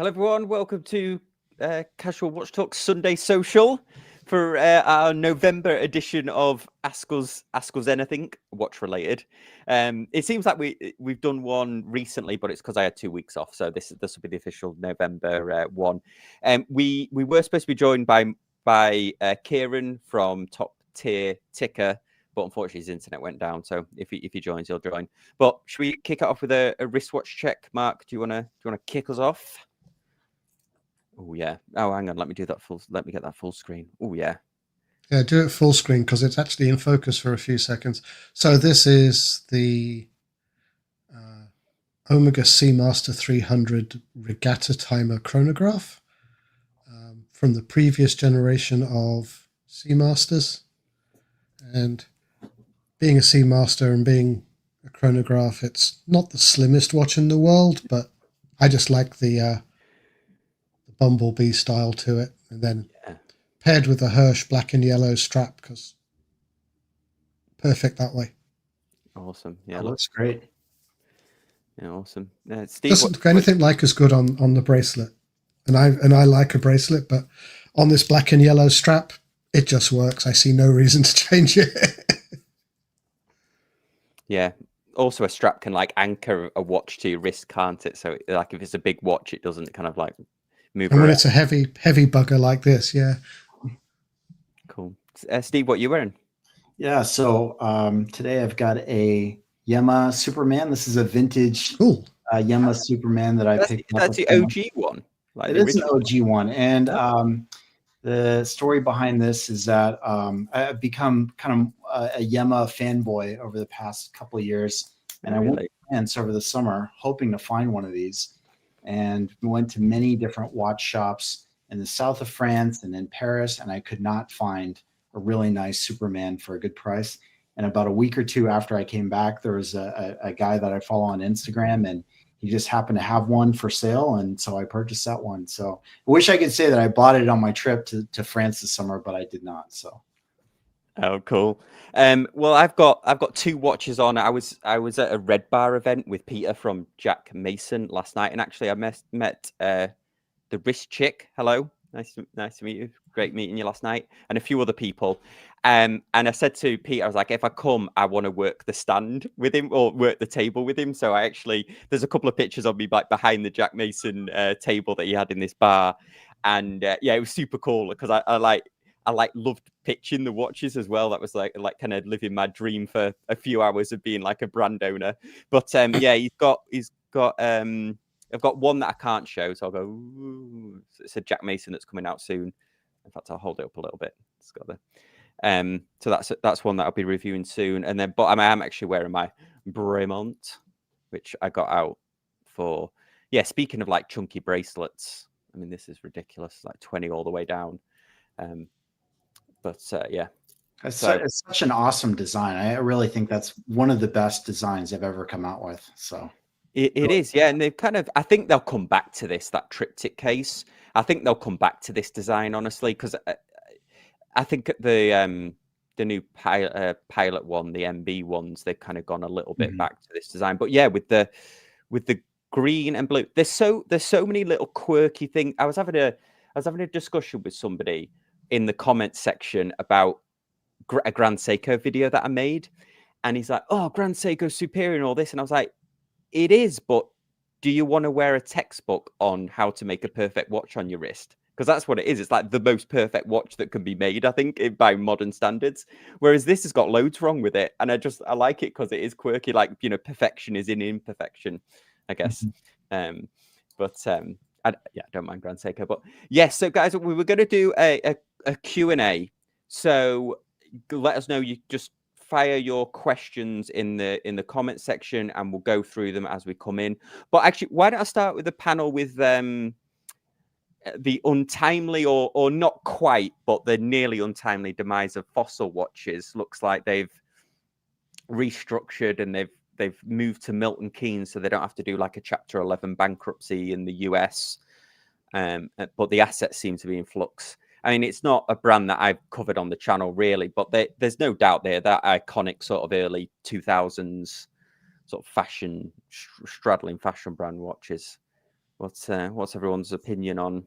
Hello, everyone. Welcome to Casual Watch Talk Sunday Social for our November edition of Ask Us Anything watch related. It seems like we've done one recently, but it's because I had 2 weeks off, so this will be the official November one. We were supposed to be joined by Kieran from Top Tier Ticker, but unfortunately his internet went down. So if he joins, he'll join. But should we kick it off with a wristwatch check? Mark, do you wanna kick us off? Oh yeah. Oh, hang on. Let me get that full screen. Oh yeah. Yeah, do it full screen because it's actually in focus for a few seconds. So this is the Omega Seamaster 300 Regatta Timer chronograph from the previous generation of Seamasters. And being a Seamaster and being a chronograph, it's not the slimmest watch in the world, but I just like the bumblebee style to it. And then paired with the Hirsch black and yellow strap, because perfect that way. Awesome. Yeah, that looks great. Yeah, awesome. Steve, doesn't look anything like as good on the bracelet, and I like a bracelet, but on this black and yellow strap, it just works. I see no reason to change it. Yeah. Also, a strap can like anchor a watch to your wrist, can't it? So, like, if it's a big watch, it doesn't kind of like move. And around. when it's a heavy bugger like this, yeah. Cool. Steve, what are you wearing? Yeah. So today I've got a Yema Superman. This is a vintage Yema Superman that I picked up. That's the OG one. Like it is an OG one, and the story behind this is that I've become kind of a Yema fanboy over the past couple of years, and I went to France over the summer hoping to find one of these, and went to many different watch shops in the south of France and in Paris, and I could not find a really nice Superman for a good price. And about a week or two after I came back, there was a guy that I follow on Instagram, and he just happened to have one for sale, and so I purchased that one. So I wish I could say that I bought it on my trip to France this summer, but I did not. So, oh, cool. Well, I've got 2 watches on. I was at a Red Bar event with Peter from Jack Mason last night, and actually I met the wrist chick. Hello, nice to meet you. Great meeting you last night, and a few other people. And I said to Pete, I was like, if I come, I want to work the stand with him or work the table with him. So there's a couple of pictures of me like behind the Jack Mason table that he had in this bar, and yeah, it was super cool because I loved pitching the watches as well. That was like kind of living my dream for a few hours of being like a brand owner. But yeah, he's got I've got one that I can't show, so I'll go. Ooh. It's a Jack Mason that's coming out soon. In fact, I'll hold it up a little bit. It's got the so that's one that I'll be reviewing soon. And then, but I am actually wearing my Bremont, which I got out for. Yeah, speaking of like chunky bracelets, I mean this is ridiculous, like 20 all the way down. But yeah, it's such an awesome design. I really think that's one of the best designs I've ever come out with. So. It is, yeah, and they've I think they'll come back to that triptych case. I think they'll come back to this design, honestly, because I think the new pilot one, the MB ones, they've kind of gone a little bit back to this design. But yeah, with the green and blue, there's so many little quirky things. I was having a discussion with somebody in the comments section about a Grand Seiko video that I made, and he's like, "Oh, Grand Seiko's superior and all this," and I was like, it is, but do you want to wear a textbook on how to make a perfect watch on your wrist? Because that's what it is. It's like the most perfect watch that can be made, I think, by modern standards. Whereas this has got loads wrong with it. And I like it because it is quirky. Like, you know, perfection is in imperfection, I guess. I don't mind Grand Seiko. But yes, so guys, we were going to do a Q&A. So let us know. You just fire your questions in the comment section and we'll go through them as we come in. But actually, why don't I start with the panel with the untimely or not quite, but the nearly untimely demise of Fossil watches. Looks like they've restructured and they've moved to Milton Keynes so they don't have to do like a Chapter 11 bankruptcy in the US. But the assets seem to be in flux. I mean, it's not a brand that I've covered on the channel, really, but there's no doubt that iconic sort of early 2000s sort of fashion, straddling fashion brand watches. What's everyone's opinion on?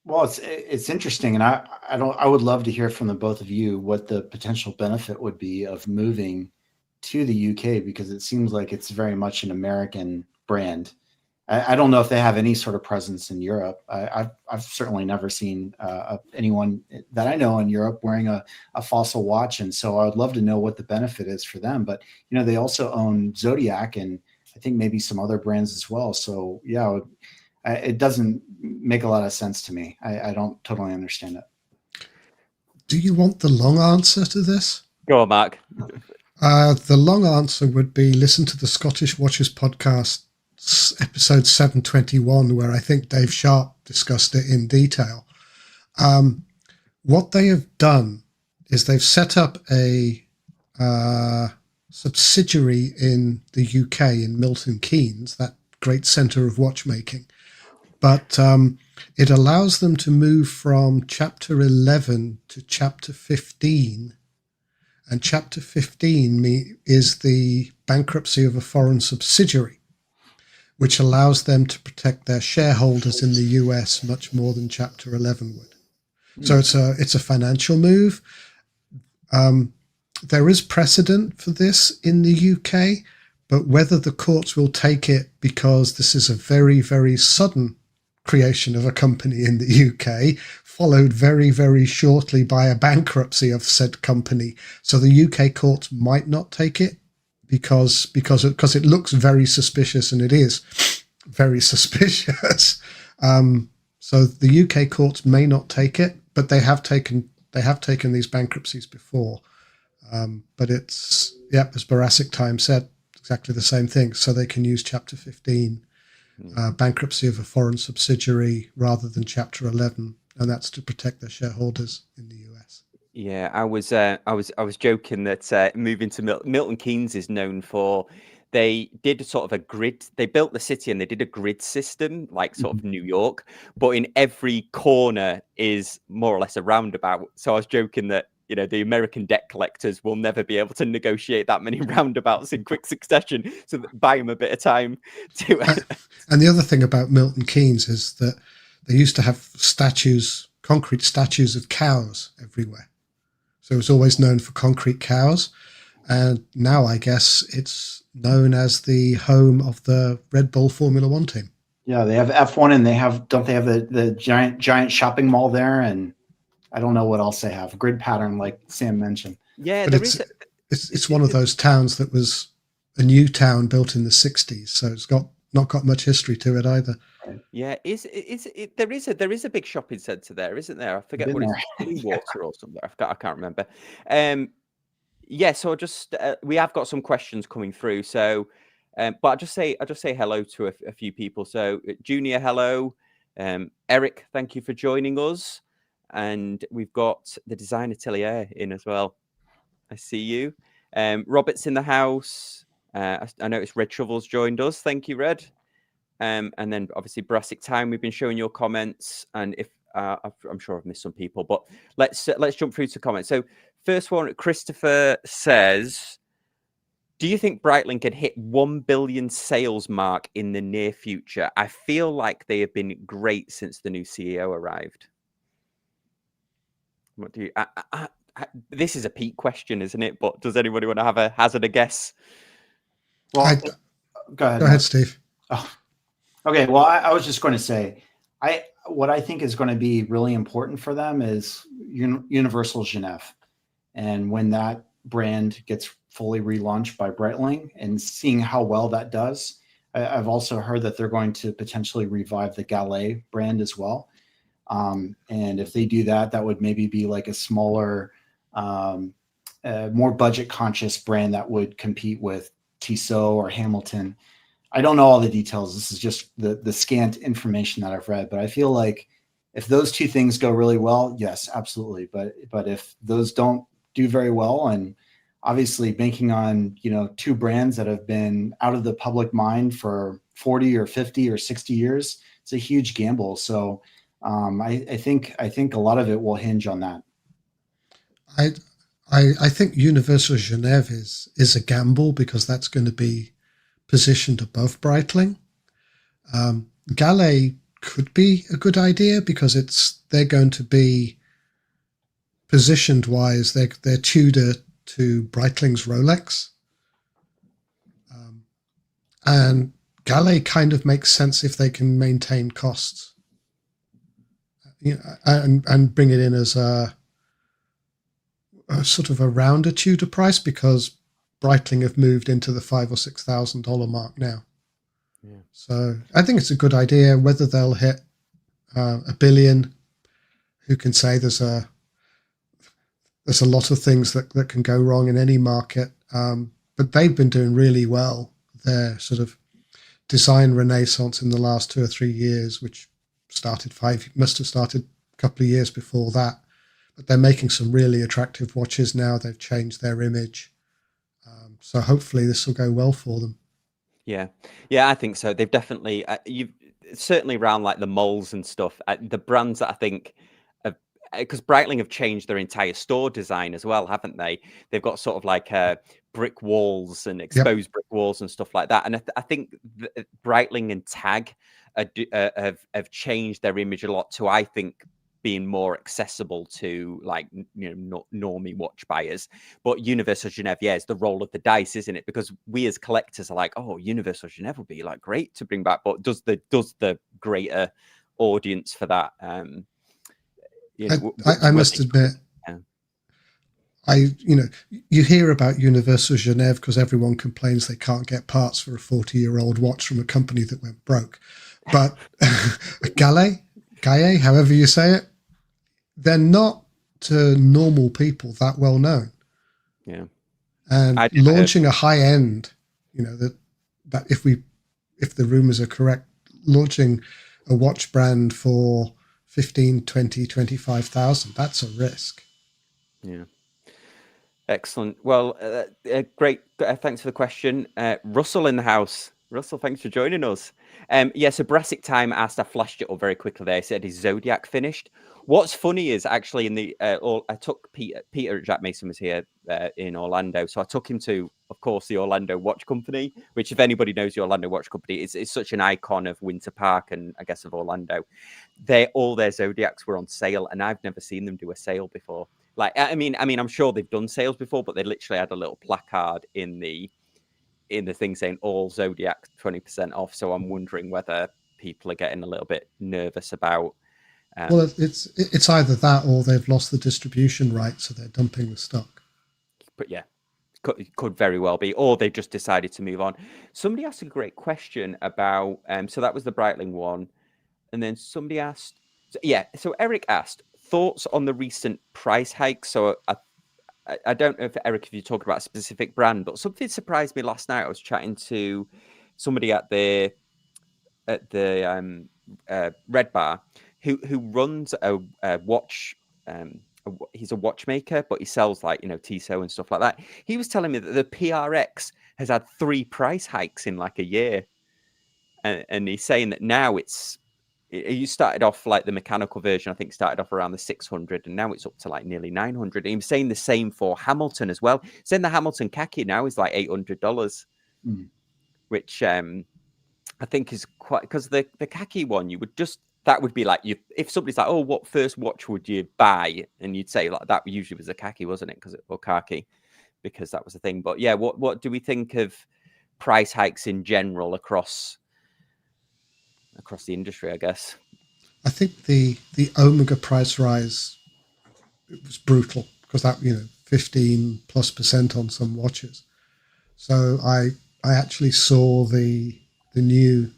Well, it's interesting, and I would love to hear from the both of you what the potential benefit would be of moving to the UK, because it seems like it's very much an American brand. I don't know if they have any sort of presence in Europe. I've certainly never seen anyone that I know in Europe wearing a Fossil watch, and so I would love to know what the benefit is for them. But they also own Zodiac, and I think maybe some other brands as well. So yeah, it doesn't make a lot of sense to me. I don't totally understand it. Do you want the long answer to this? Go on, Mark. The long answer would be listen to the Scottish Watches podcast, episode 721, where I think Dave Sharp discussed it in detail. What they have done is they've set up a subsidiary in the UK in Milton Keynes, that great centre of watchmaking. But it allows them to move from Chapter 11 to Chapter 15. And Chapter 15 is the bankruptcy of a foreign subsidiary, which allows them to protect their shareholders in the US much more than Chapter 11 would. So it's a financial move. There is precedent for this in the UK, but whether the courts will take it, because this is a very, very sudden creation of a company in the UK, followed very, very shortly by a bankruptcy of said company. So the UK courts might not take it because it looks very suspicious, and it is very suspicious. So the UK courts may not take it, but they have taken these bankruptcies before. But it's, as Boracic Time said, exactly the same thing. So they can use Chapter 15. Bankruptcy of a foreign subsidiary rather than Chapter 11, and that's to protect their shareholders in the US. Yeah, I was joking that moving to Milton Keynes is known for, they did sort of a grid. They built the city and they did a grid system like sort of New York, but in every corner is more or less a roundabout. So I was joking that the American debt collectors will never be able to negotiate that many roundabouts in quick succession, so buy them a bit of time to. And the other thing about Milton Keynes is that they used to have concrete statues of cows everywhere. So it was always known for concrete cows. And now I guess it's known as the home of the Red Bull Formula One team. Yeah, they have F1, and don't they have the giant shopping mall there? And I don't know what else they have. Grid pattern, like Sam mentioned. Yeah, but it's one of those towns that was a new town built in the 60s, so it's not got much history to it either. Yeah, there is a big shopping centre there, isn't there? I forget what it's Blue Water or something. I can't remember. Yeah, so we have got some questions coming through. So, but I just say hello to a few people. So, Junior, hello. Eric, thank you for joining us. And we've got the Design Atelier in as well. I see you. Robert's in the house. I noticed Red Shovel's joined us. Thank you, Red. And then obviously Boracic Time. We've been showing your comments, and if I'm sure I've missed some people, but let's jump through to comments. So first one, Christopher says, do you think Breitling can hit 1 billion sales mark in the near future? I feel like they have been great since the new CEO arrived. What do you? This is a Pete question, isn't it? But does anybody want to hazard a guess? Well, go ahead, Steve. Oh, okay. Well, I was just going to say, what I think is going to be really important for them is Universal Genève, and when that brand gets fully relaunched by Breitling, and seeing how well that does. I've also heard that they're going to potentially revive the Gallet brand as well. And if they do that, that would maybe be like a smaller, more budget conscious brand that would compete with Tissot or Hamilton. I don't know all the details. This is just the scant information that I've read, but I feel like if those two things go really well, yes, absolutely. But if those don't do very well, and obviously banking on, two brands that have been out of the public mind for 40 or 50 or 60 years, it's a huge gamble. So I think a lot of it will hinge on that. I think Universal Genève is a gamble, because that's going to be positioned above Breitling. Galet could be a good idea because they're going to be positioned wise. They're Tudor to Breitling's Rolex, and Galet kind of makes sense if they can maintain costs, and bring it in as a sort of around a Tudor price, because Breitling have moved into the $5,000 or $6,000 mark now. Yeah. So I think it's a good idea. Whether they'll hit $1 billion, who can say? There's a lot of things that can go wrong in any market, but they've been doing really well. Their sort of design renaissance in the last 2 or 3 years, which must have started a couple of years before that. But they're making some really attractive watches now. They've changed their image. So hopefully this will go well for them. Yeah, I think so. They've definitely, you've certainly around like the moles and stuff, the brands that I think, because Breitling have changed their entire store design as well, haven't they? They've got sort of like brick walls and exposed brick walls and stuff like that. And I think Breitling and Tag have changed their image a lot to, I think, being more accessible to like normie watch buyers. But Universal Genève, is the roll of the dice, isn't it? Because we as collectors are like, oh, Universal Genève would be like great to bring back, but does the greater audience for that? I must admit, you hear about Universal Genève because everyone complains they can't get parts for a 40-year-old watch from a company that went broke. But Galet, however you say it, they're not to normal people that well known. Yeah. And launching a high end, that if the rumors are correct, launching a watch brand for 15, 20, 25,000, that's a risk. Yeah. Excellent. Well, great. Thanks for the question. Russell in the house. Russell, thanks for joining us. So Brassic Time asked, I flashed it up very quickly there. He said his Zodiac finished. What's funny is actually in the, I took Peter at Jack Mason was here in Orlando. So I took him to, of course, the Orlando Watch Company, which if anybody knows the Orlando Watch Company, it's such an icon of Winter Park and I guess of Orlando. All their Zodiacs were on sale and I've never seen them do a sale before. Like, I mean, I'm sure they've done sales before, but they literally had a little placard in the thing saying all Zodiac 20% off. So I'm wondering whether people are getting a little bit nervous about. Well, it's either that or they've lost the distribution rights, so they're dumping the stock. But yeah, could very well be, or they just decided to move on. Somebody asked a great question about. So that was the Breitling one, and then somebody asked. So Eric asked thoughts on the recent price hike. So I don't know if Eric, if you talk about a specific brand, but something surprised me last night. I was chatting to somebody at the Red Bar who runs a watch. He's a watchmaker, but he sells like Tissot and stuff like that. He was telling me that the PRX has had 3 price hikes in like a year, and he's saying that now you started off like the mechanical version, I think started off around the 600 and now it's up to like nearly 900. And he was saying the same for Hamilton as well. Saying the Hamilton khaki now is like $800, which I think is quite, because the khaki one, that would be like, if somebody's like, oh, what first watch would you buy? And you'd say like that usually was a khaki, wasn't it? Or khaki, because that was the thing. But yeah, what do we think of price hikes in general across the industry, I guess? I think the Omega price rise, it was brutal because that 15+% on some watches. So I actually saw the new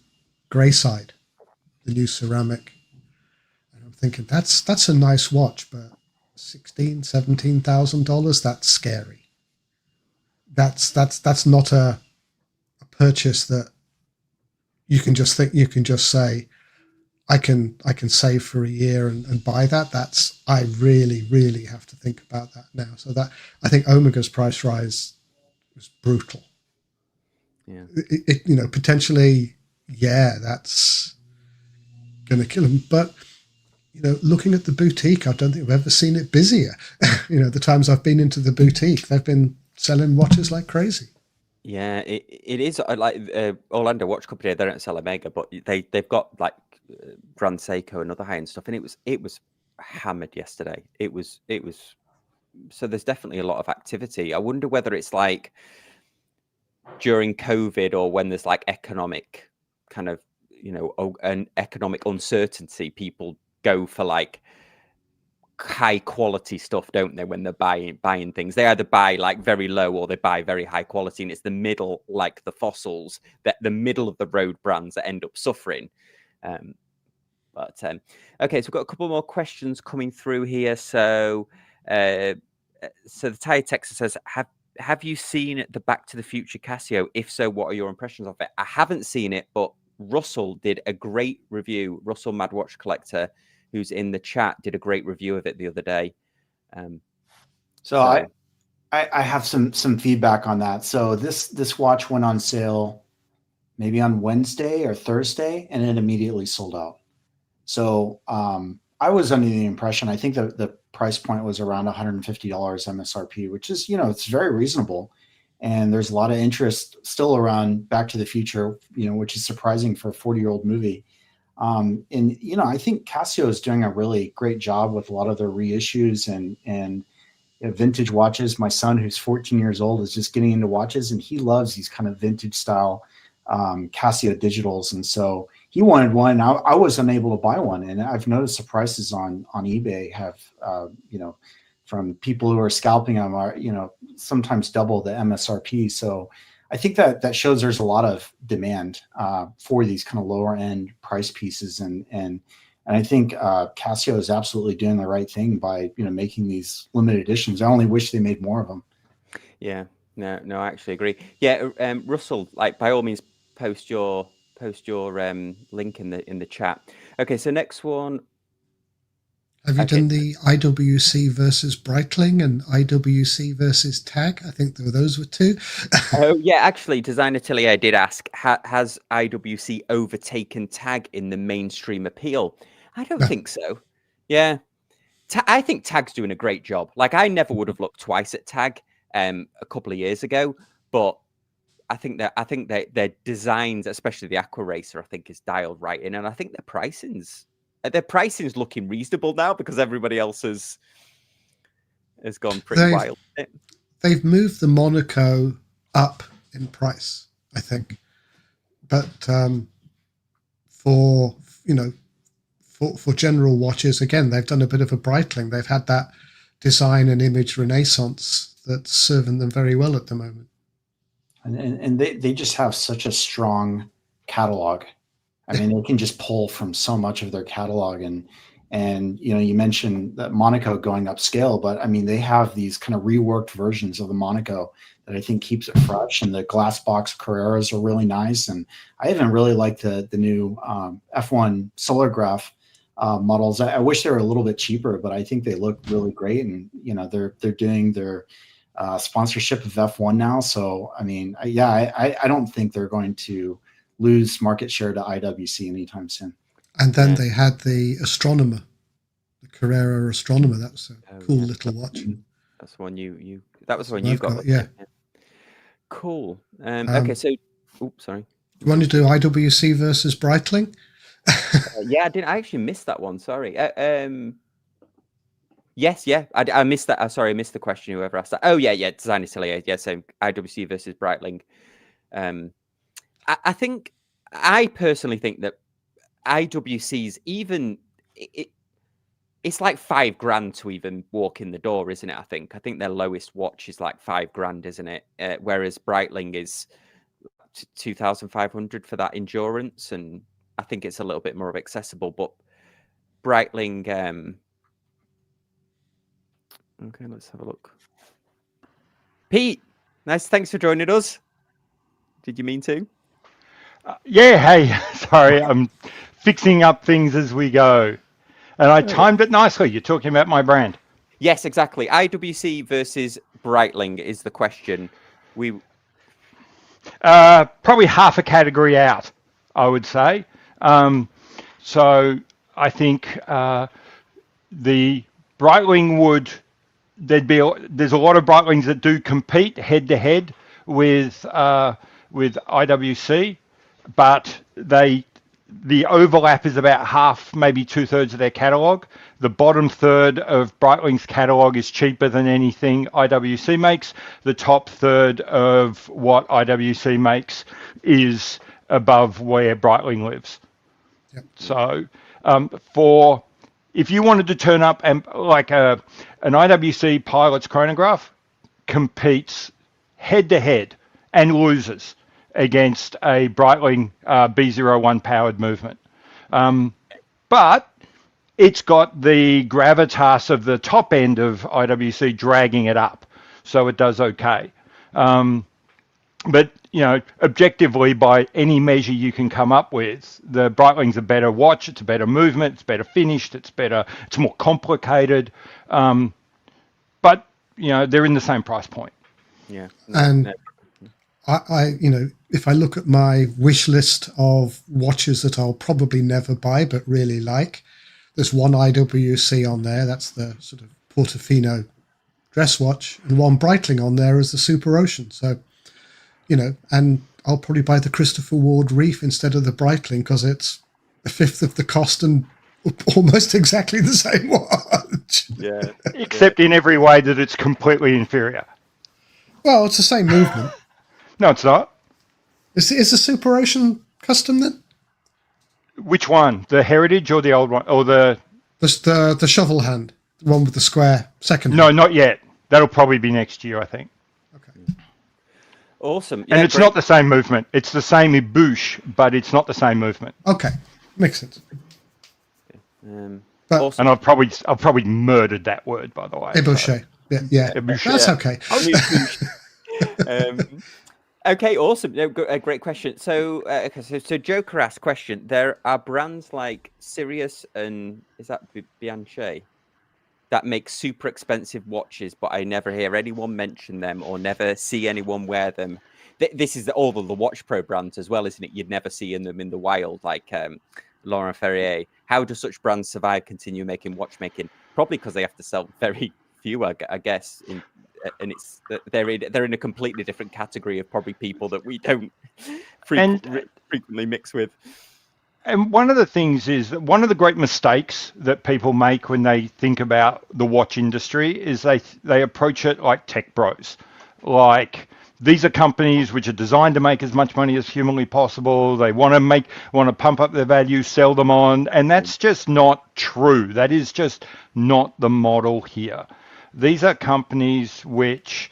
grey side, the new ceramic, and I'm thinking that's a nice watch, but $16,000-$17,000, that's scary. That's not a purchase that you can just say, I can save for a year and buy that. I really, really have to think about that now. So that, I think Omega's price rise was brutal. Yeah. It potentially, that's going to kill him. But, looking at the boutique, I don't think I've ever seen it busier. The times I've been into the boutique, they've been selling watches like crazy. Yeah, it is like Orlando Watch Company. They don't sell Omega, but they've got like Grand Seiko and other high end stuff, and it was hammered yesterday. It was so there's definitely a lot of activity. I wonder whether it's like during COVID or when there's like economic kind of an economic uncertainty, people go for like high quality stuff, don't they? When they're buying things, they either buy like very low or they buy very high quality, and it's the middle, like the fossils, that the middle of the road brands that end up suffering. Okay, so we've got a couple more questions coming through here. So the Tire Texas says, have you seen the Back to the Future Casio? If so, what are your impressions of it? I haven't seen it, but Russell did a great review. Russell Mad Watch Collector, who's in the chat, did a great review of it the other day. So I have some feedback on that. So this watch went on sale maybe on Wednesday or Thursday, and it immediately sold out. So I was under the impression, I think that the price point was around $150 MSRP, which is, it's very reasonable. And there's a lot of interest still around Back to the Future, which is surprising for a 40-year-old movie. And, I think Casio is doing a really great job with a lot of their reissues and vintage watches. My son, who's 14 years old, is just getting into watches, and he loves these kind of vintage style Casio digitals. And so he wanted one. I was unable to buy one. And I've noticed the prices on eBay have, from people who are scalping them are, sometimes double the MSRP. So I think that shows there's a lot of demand for these kind of lower end price pieces. And I think Casio is absolutely doing the right thing by, making these limited editions. I only wish they made more of them. Yeah, no, I actually agree. Yeah, Russell, like by all means, post your link in the chat. Okay, so next one. Have you done the IWC versus Breitling and IWC versus Tag? I think those were two. Oh yeah, actually, Design Atelier did ask, has IWC overtaken Tag in the mainstream appeal? I don't think so. Yeah, I think Tag's doing a great job. Like, I never would have looked twice at Tag a couple of years ago, but I think that their designs, especially the Aqua Racer, I think is dialed right in, and I think their pricing's looking reasonable now because everybody else has gone pretty wild. They've moved the Monaco up in price, I think, but for general watches, again, they've done a bit of a Breitling. They've had that design and image renaissance that's serving them very well at the moment. And they just have such a strong catalog. I mean, they can just pull from so much of their catalog. And you mentioned that Monaco going upscale, but I mean, they have these kind of reworked versions of the Monaco that I think keeps it fresh. And the glass box Carreras are really nice. And I even really like the new F1 Solargraph models. I wish they were a little bit cheaper, but I think they look really great. And they're doing their sponsorship of F1 now. So I mean, I don't think they're going to lose market share to IWC anytime soon. And then they had the Astronomer, the Carrera Astronomer. That was a cool little watch. That's one you. That was the one you got. Yeah. Cool. Okay, so, oops, sorry. Do you want to do IWC versus Breitling? Yeah, I didn't. I actually missed that one. Sorry. Yes, yeah, I missed that. Sorry, I missed the question. Whoever asked that. Oh yeah, Design Atelier. Yeah, so IWC versus Breitling. I personally think that IWC's it's like $5,000 to even walk in the door, isn't it? I think their lowest watch is like $5,000, isn't it? Whereas Breitling is 2,500 for that endurance, and I think it's a little bit more accessible. But Breitling, okay, let's have a look. Pete, thanks for joining us. Did you mean to? Yeah, hey, sorry, I'm fixing up things as we go. And I timed it nicely. You're talking about my brand. Yes, exactly. IWC versus Breitling is the question. Probably half a category out, I would say. So I think the Breitling there's a lot of Breitlings that do compete head to head with IWC, but the overlap is about half, maybe 2/3 of their catalogue. The bottom third of Breitling's catalogue is cheaper than anything IWC makes. The top third of what IWC makes is above where Breitling lives. Yep. So if you wanted to turn up and like an IWC pilot's chronograph competes head to head and loses against a Breitling B01 powered movement. But it's got the gravitas of the top end of IWC dragging it up, so it does okay. But, objectively, by any measure you can come up with, the Breitling's a better watch, it's a better movement, it's better finished, it's more complicated. But, they're in the same price point. Yeah. And I if I look at my wish list of watches that I'll probably never buy but really like, there's one IWC on there, that's the sort of Portofino dress watch, and one Breitling on there as the Super Ocean. So, and I'll probably buy the Christopher Ward Reef instead of the Breitling because it's a fifth of the cost and almost exactly the same watch. Yeah. Except in every way that it's completely inferior. Well, it's the same movement. No, it's not. Is the Super Ocean custom then? Which one? The Heritage or the old one? Or the shovel hand, the one with the square second? No, not yet. That'll probably be next year, I think. Okay. Awesome. And it's not the same movement. It's the same ibouche, but it's not the same movement. Okay, makes sense. But, awesome. And I've probably murdered that word, by the way. Ebouche. So. Yeah. Ebouche. That's okay. Okay, awesome. No, a great question. So Joker asked question. There are brands like Sirius and is that Bianchi that make super expensive watches, but I never hear anyone mention them or never see anyone wear them. This is all of the Watch Pro brands as well, isn't it? You'd never see them in the wild, like Laurent Ferrier. How do such brands survive, continue making watchmaking? Probably because they have to sell very few, I guess. And they're in a completely different category of probably people that we don't frequently mix with. And one of the things is that one of the great mistakes that people make when they think about the watch industry is they approach it like tech bros. Like, these are companies which are designed to make as much money as humanly possible. They want to pump up their value, sell them on, and that's just not true. That is just not the model here. These are companies which,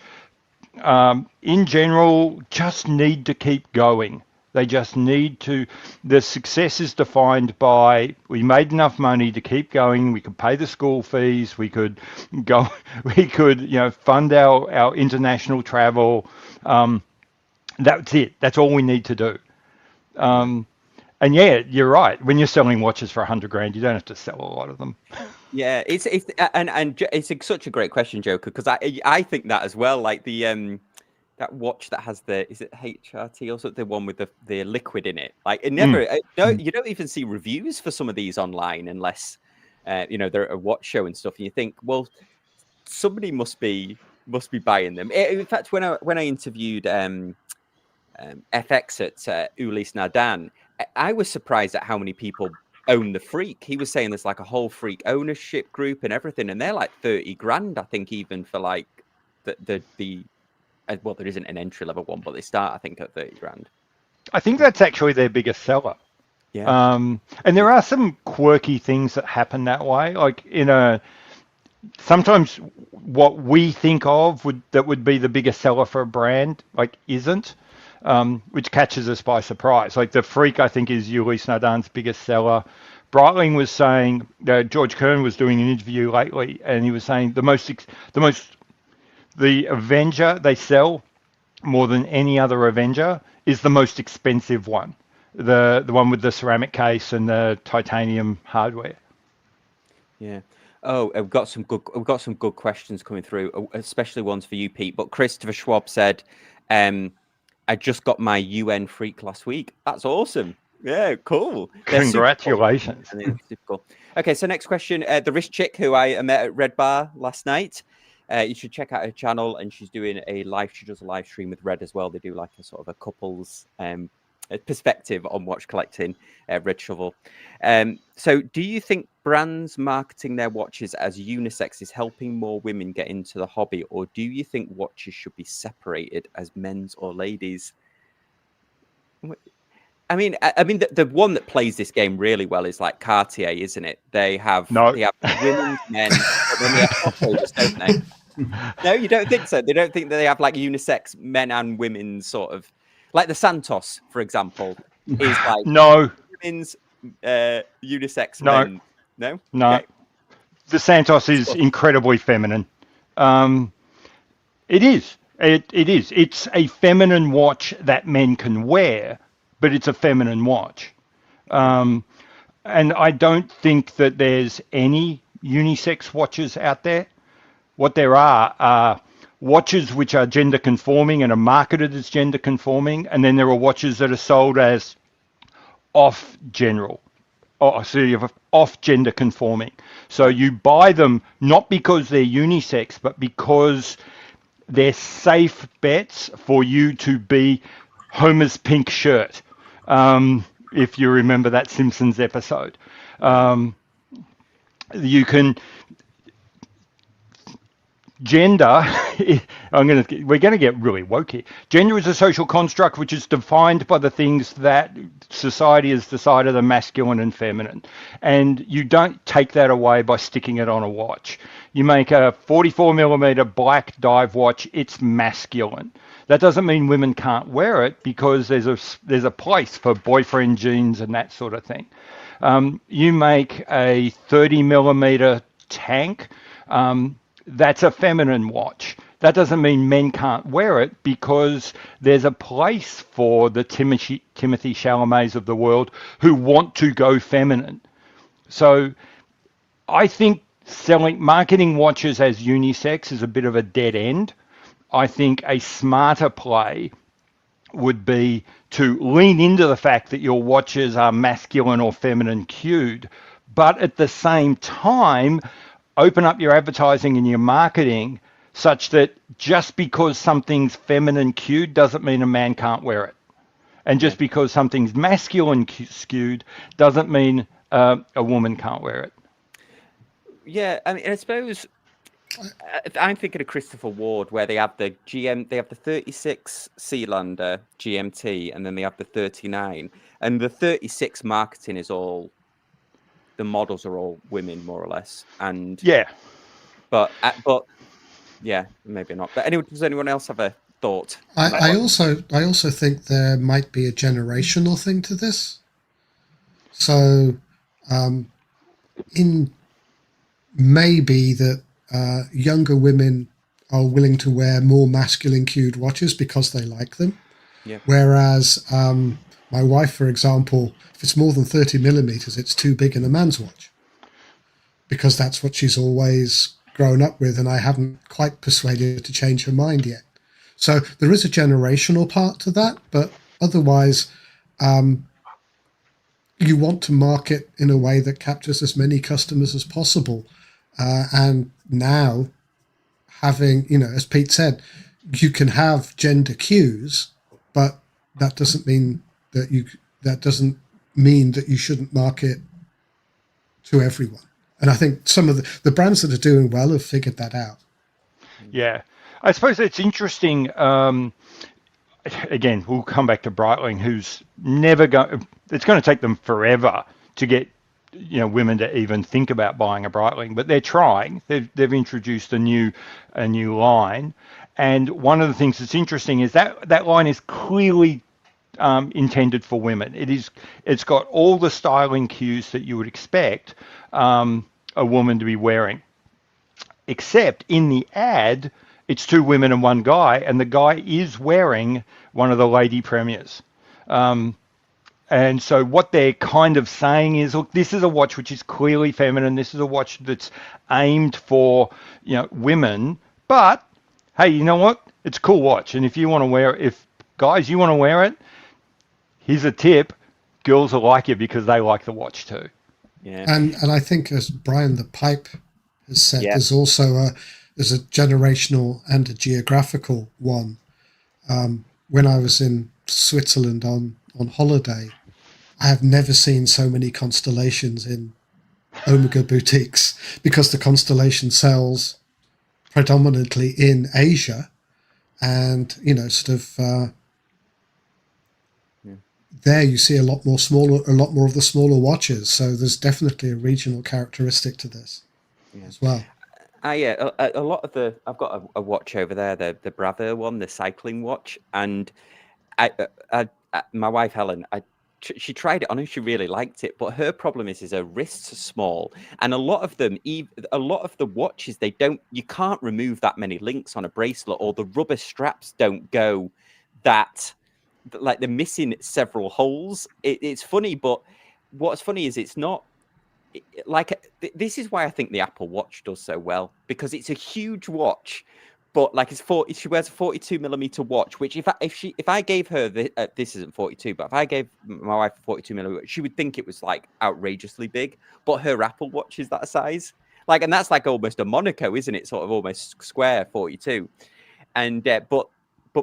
in general, just need to keep going. They just need to. The success is defined by we made enough money to keep going. We could pay the school fees. We could go. We could, fund our international travel. That's it. That's all we need to do. And yeah, you're right. When you're selling watches for $100,000, you don't have to sell a lot of them. Yeah, it's such a great question, Joker, because I think that as well. Like the that watch that has is it HRT or something, the one with the liquid in it. Like it never, you don't even see reviews for some of these online unless they're at a watch show and stuff. And you think, well, somebody must be buying them. In fact, when I interviewed FX at Ulysse Nardin, I was surprised at how many people own the Freak. He was saying there's like a whole Freak ownership group and everything, and they're like $30,000, I think, even for like the well, there isn't an entry level one, but they start, I think, at $30,000. I think that's actually their biggest seller. Yeah. And there are some quirky things that happen that way. Like sometimes what we think of that would be the biggest seller for a brand, like isn't. Which catches us by surprise. Like the Freak, I think, is Ulysse Nardin's biggest seller. Breitling was saying, George Kern was doing an interview lately, and he was saying the Avenger they sell more than any other Avenger is the most expensive one, the one with the ceramic case and the titanium hardware. Yeah. Oh, we've got some good questions coming through, especially ones for you, Pete. But Christopher Schwab said, I just got my UN Freak last week. That's awesome. Yeah, cool. Congratulations. Super cool. Okay, so next question. The wrist chick who I met at Red Bar last night. You should check out her channel, and she's doing she does a live stream with Red as well. They do like a sort of a couple's perspective on watch collecting, Red Shovel. So do you think brands marketing their watches as unisex is helping more women get into the hobby, or do you think watches should be separated as men's or ladies? I mean, the one that plays this game really well is like Cartier, isn't it? They have women's, men, but then they have crossovers, don't they? No, you don't think so? They don't think that they have like unisex men and women's sort of, like the Santos, for example, is like women's unisex men. No. Okay. The Santos is incredibly feminine. It is. It is. It's a feminine watch that men can wear, but it's a feminine watch. And I don't think that there's any unisex watches out there. What there are watches which are gender conforming and are marketed as gender conforming, and then there are watches that are sold as off gender conforming. So you buy them not because they're unisex, but because they're safe bets for you to be Homer's pink shirt. If you remember that Simpsons episode, you can gender. We're going to get really woke here. Gender is a social construct which is defined by the things that society has decided are masculine and feminine, and you don't take that away by sticking it on a watch. You make a 44mm black dive watch, it's masculine. That doesn't mean women can't wear it, because there's a place for boyfriend jeans and that sort of thing. You make a 30mm tank, that's a feminine watch. That doesn't mean men can't wear it, because there's a place for the Timothée Chalamets of the world who want to go feminine. So I think marketing watches as unisex is a bit of a dead end. I think a smarter play would be to lean into the fact that your watches are masculine or feminine cued, but at the same time, open up your advertising and your marketing such that just because something's feminine cued doesn't mean a man can't wear it. And just because something's masculine skewed doesn't mean a woman can't wear it. Yeah, I mean, I suppose I'm thinking of Christopher Ward, where they have the 36 Sealander GMT, and then they have the 39. And the 36 marketing is all, the models are all women, more or less. And but yeah, maybe not. But anyway, does anyone else have a thought? I also think there might be a generational thing to this. So, in maybe that younger women are willing to wear more masculine cued watches because they like them. Yeah. Whereas my wife, for example, if it's more than 30mm, it's too big in a man's watch, because that's what she's always grown up with, and I haven't quite persuaded her to change her mind yet. So there is a generational part to that, but otherwise, you want to market in a way that captures as many customers as possible. And now, having, as Pete said, you can have gender cues, but that doesn't mean that you shouldn't market to everyone. And I think some of the brands that are doing well have figured that out. Yeah, I suppose it's interesting. Again, we'll come back to Breitling, who's never going. It's going to take them forever to get women to even think about buying a Breitling, but they're trying. They've introduced a new line, and one of the things that's interesting is that line is clearly intended for women. It's got all the styling cues that you would expect a woman to be wearing, except in the ad, it's two women and one guy, and the guy is wearing one of the lady premiers. And so what they're kind of saying is, look, this is a watch which is clearly feminine. This is a watch that's aimed for, women. But hey, you know what? It's a cool watch. And if you want to wear it, if guys, you want to wear it, here's a tip. Girls will like you because they like the watch too. Yeah. And I think, as Brian the Pipe has said, there's also there's a generational and a geographical one. When I was in Switzerland on holiday, I have never seen so many constellations in Omega boutiques, because the constellation sells predominantly in Asia, and there you see a lot more of the smaller watches. So there's definitely a regional characteristic to this as well. A lot of I've got a watch over there, the Bravo one, the cycling watch, and my wife Helen, she tried it on and she really liked it, but her problem is her wrists are small, and a lot of the watches, you can't remove that many links on a bracelet, or the rubber straps don't go that, like, they're missing several holes. It's funny, but what's funny is it's not this is why I think the Apple Watch does so well, because it's a huge watch, but like she wears a 42mm watch, which if I gave her this isn't 42, but if I gave my wife a 42mm, she would think it was like outrageously big. But her Apple Watch is that size, like, and that's like almost a Monaco, isn't it? Sort of almost square 42, and but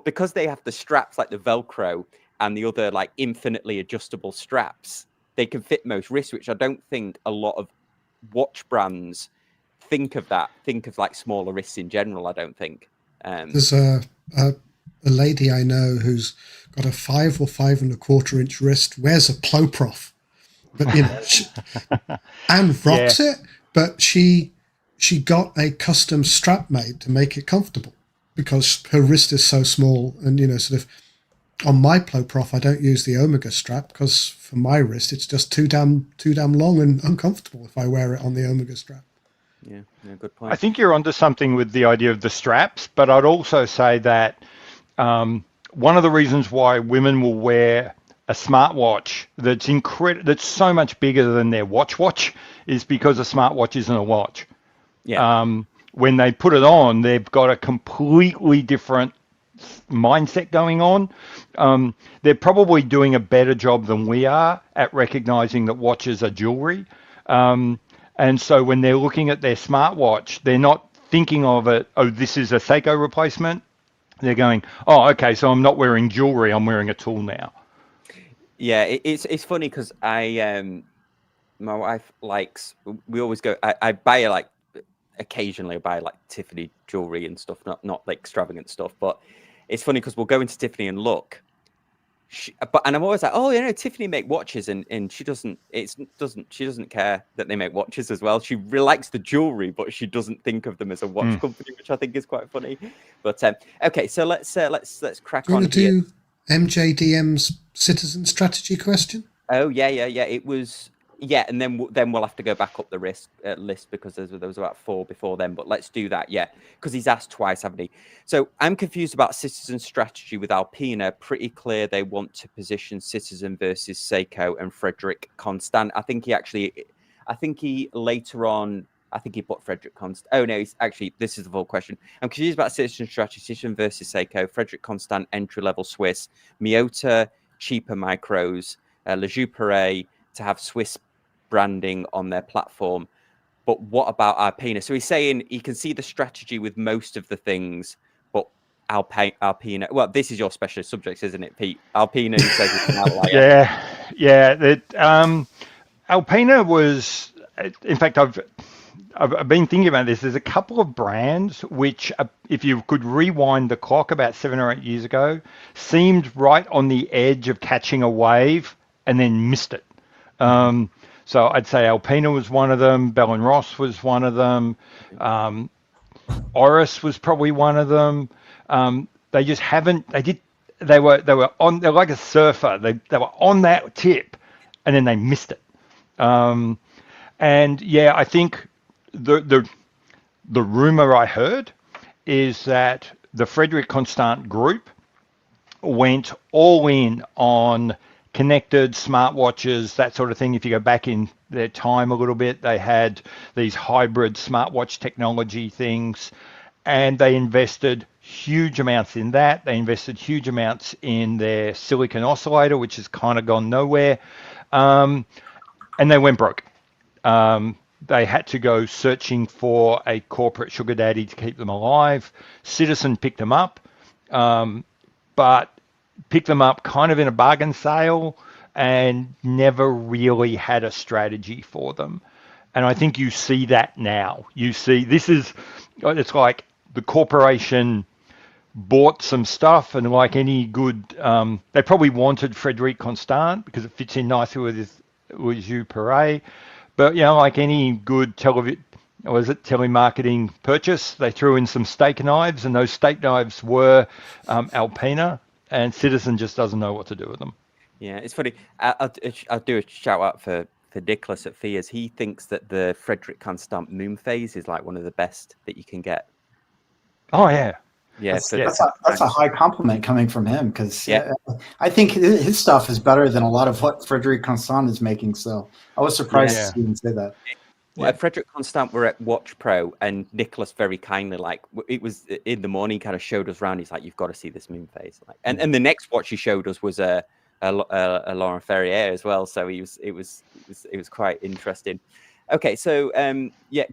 because they have the straps, like the Velcro and the other like infinitely adjustable straps, they can fit most wrists, which I don't think a lot of watch brands think of like smaller wrists in general. I don't think. There's a lady I know who's got a 5 or 5.25 inch wrist, wears a Ploprof, but and rocks it. But she got a custom strap made to make it comfortable, because her wrist is so small. And on my Ploprof, I don't use the Omega strap, because for my wrist it's just too damn long and uncomfortable if I wear it on the Omega strap. Yeah, good point. I think you're onto something with the idea of the straps, but I'd also say that one of the reasons why women will wear a smartwatch that's so much bigger than their watch is because a smartwatch isn't a watch. Yeah. When they put it on, they've got a completely different mindset going on. They're probably doing a better job than we are at recognizing that watches are jewelry. And so when they're looking at their smartwatch, they're not thinking of it, oh, this is a Seiko replacement. They're going, oh, okay, so I'm not wearing jewelry, I'm wearing a tool now. Yeah, it's funny because my wife likes, we always go, I buy like, occasionally I buy like Tiffany jewelry and stuff, not like extravagant stuff, but it's funny because we'll go into Tiffany and look. And I'm always like, oh, Tiffany make watches, and she doesn't care that they make watches as well. She really likes the jewelry, but she doesn't think of them as a watch company, which I think is quite funny. But okay, so let's crack on. Do you want to do MJDM's citizen strategy question? Oh yeah. It was. Yeah, and then we'll have to go back up the list because there was about 4 before then. But let's do that, yeah, because he's asked twice, haven't he? So I'm confused about Citizen strategy with Alpina. Pretty clear they want to position Citizen versus Seiko and Frederick Constant. I think he later on, I think he put Frederick Constant. Oh no, this is the full question. I'm confused about Citizen strategy, Citizen versus Seiko, Frederick Constant, entry-level Swiss, Miyota, cheaper micros, Le Jouperet to have Swiss branding on their platform. But what about Alpina? So he's saying he can see the strategy with most of the things, but Alpina, well, this is your specialist subject, isn't it, Pete? Alpina, he says, it's an outlier. Yeah. Alpina was, in fact, I've been thinking about this. There's a couple of brands which, if you could rewind the clock about 7 or 8 years ago, seemed right on the edge of catching a wave and then missed it. So I'd say Alpina was one of them. Bell & Ross was one of them. Oris was probably one of them. They just haven't. They were on. They're like a surfer. They were on that tip, and then they missed it. And yeah, I think the rumor I heard is that the Frederick Constant group went all in on connected smartwatches, that sort of thing. If you go back in their time a little bit, they had these hybrid smartwatch technology things, and they invested huge amounts in that. They invested huge amounts in their silicon oscillator, which has kind of gone nowhere, and they went broke. they had to go searching for a corporate sugar daddy to keep them alive. Citizen picked them up, but picked them up kind of in a bargain sale and never really had a strategy for them. And I think you see that now. You see, it's like the corporation bought some stuff, and like any good, they probably wanted Frederic Constant because it fits in nicely with Jus Puree. But like any good telemarketing purchase, they threw in some steak knives, and those steak knives were Alpina, and Citizen just doesn't know what to do with them. Yeah, it's funny. I'll do a shout out for Nicholas at Fears. He thinks that the Frederic Constant Moon Phase is like one of the best that you can get. Oh yeah. Yeah, that's a high compliment coming from him, because I think his stuff is better than a lot of what Frederic Constant is making. So I was surprised to see him say that. Well, Frederic Constant were at Watch Pro, and Nicholas very kindly, like, it was in the morning, kind of showed us around. He's like, "You've got to see this moon phase." Like, and the next watch he showed us was a Laurent Ferrier as well. So it was quite interesting. Okay, so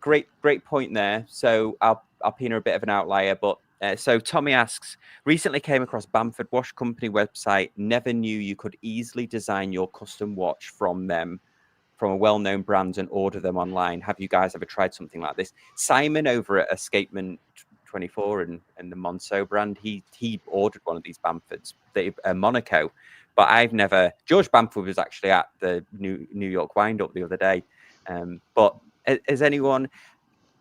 great point there. So Alpina a bit of an outlier, but. So Tommy asks, recently came across Bamford Wash Company website. Never knew you could easily design your custom watch from a well-known brand and order them online. Have you guys ever tried something like this? Simon over at Escapement 24 and the Monceau brand, he ordered one of these Bamfords, Monaco, but I've never. George Bamford was actually at the New York Wind-Up the other day. But has anyone?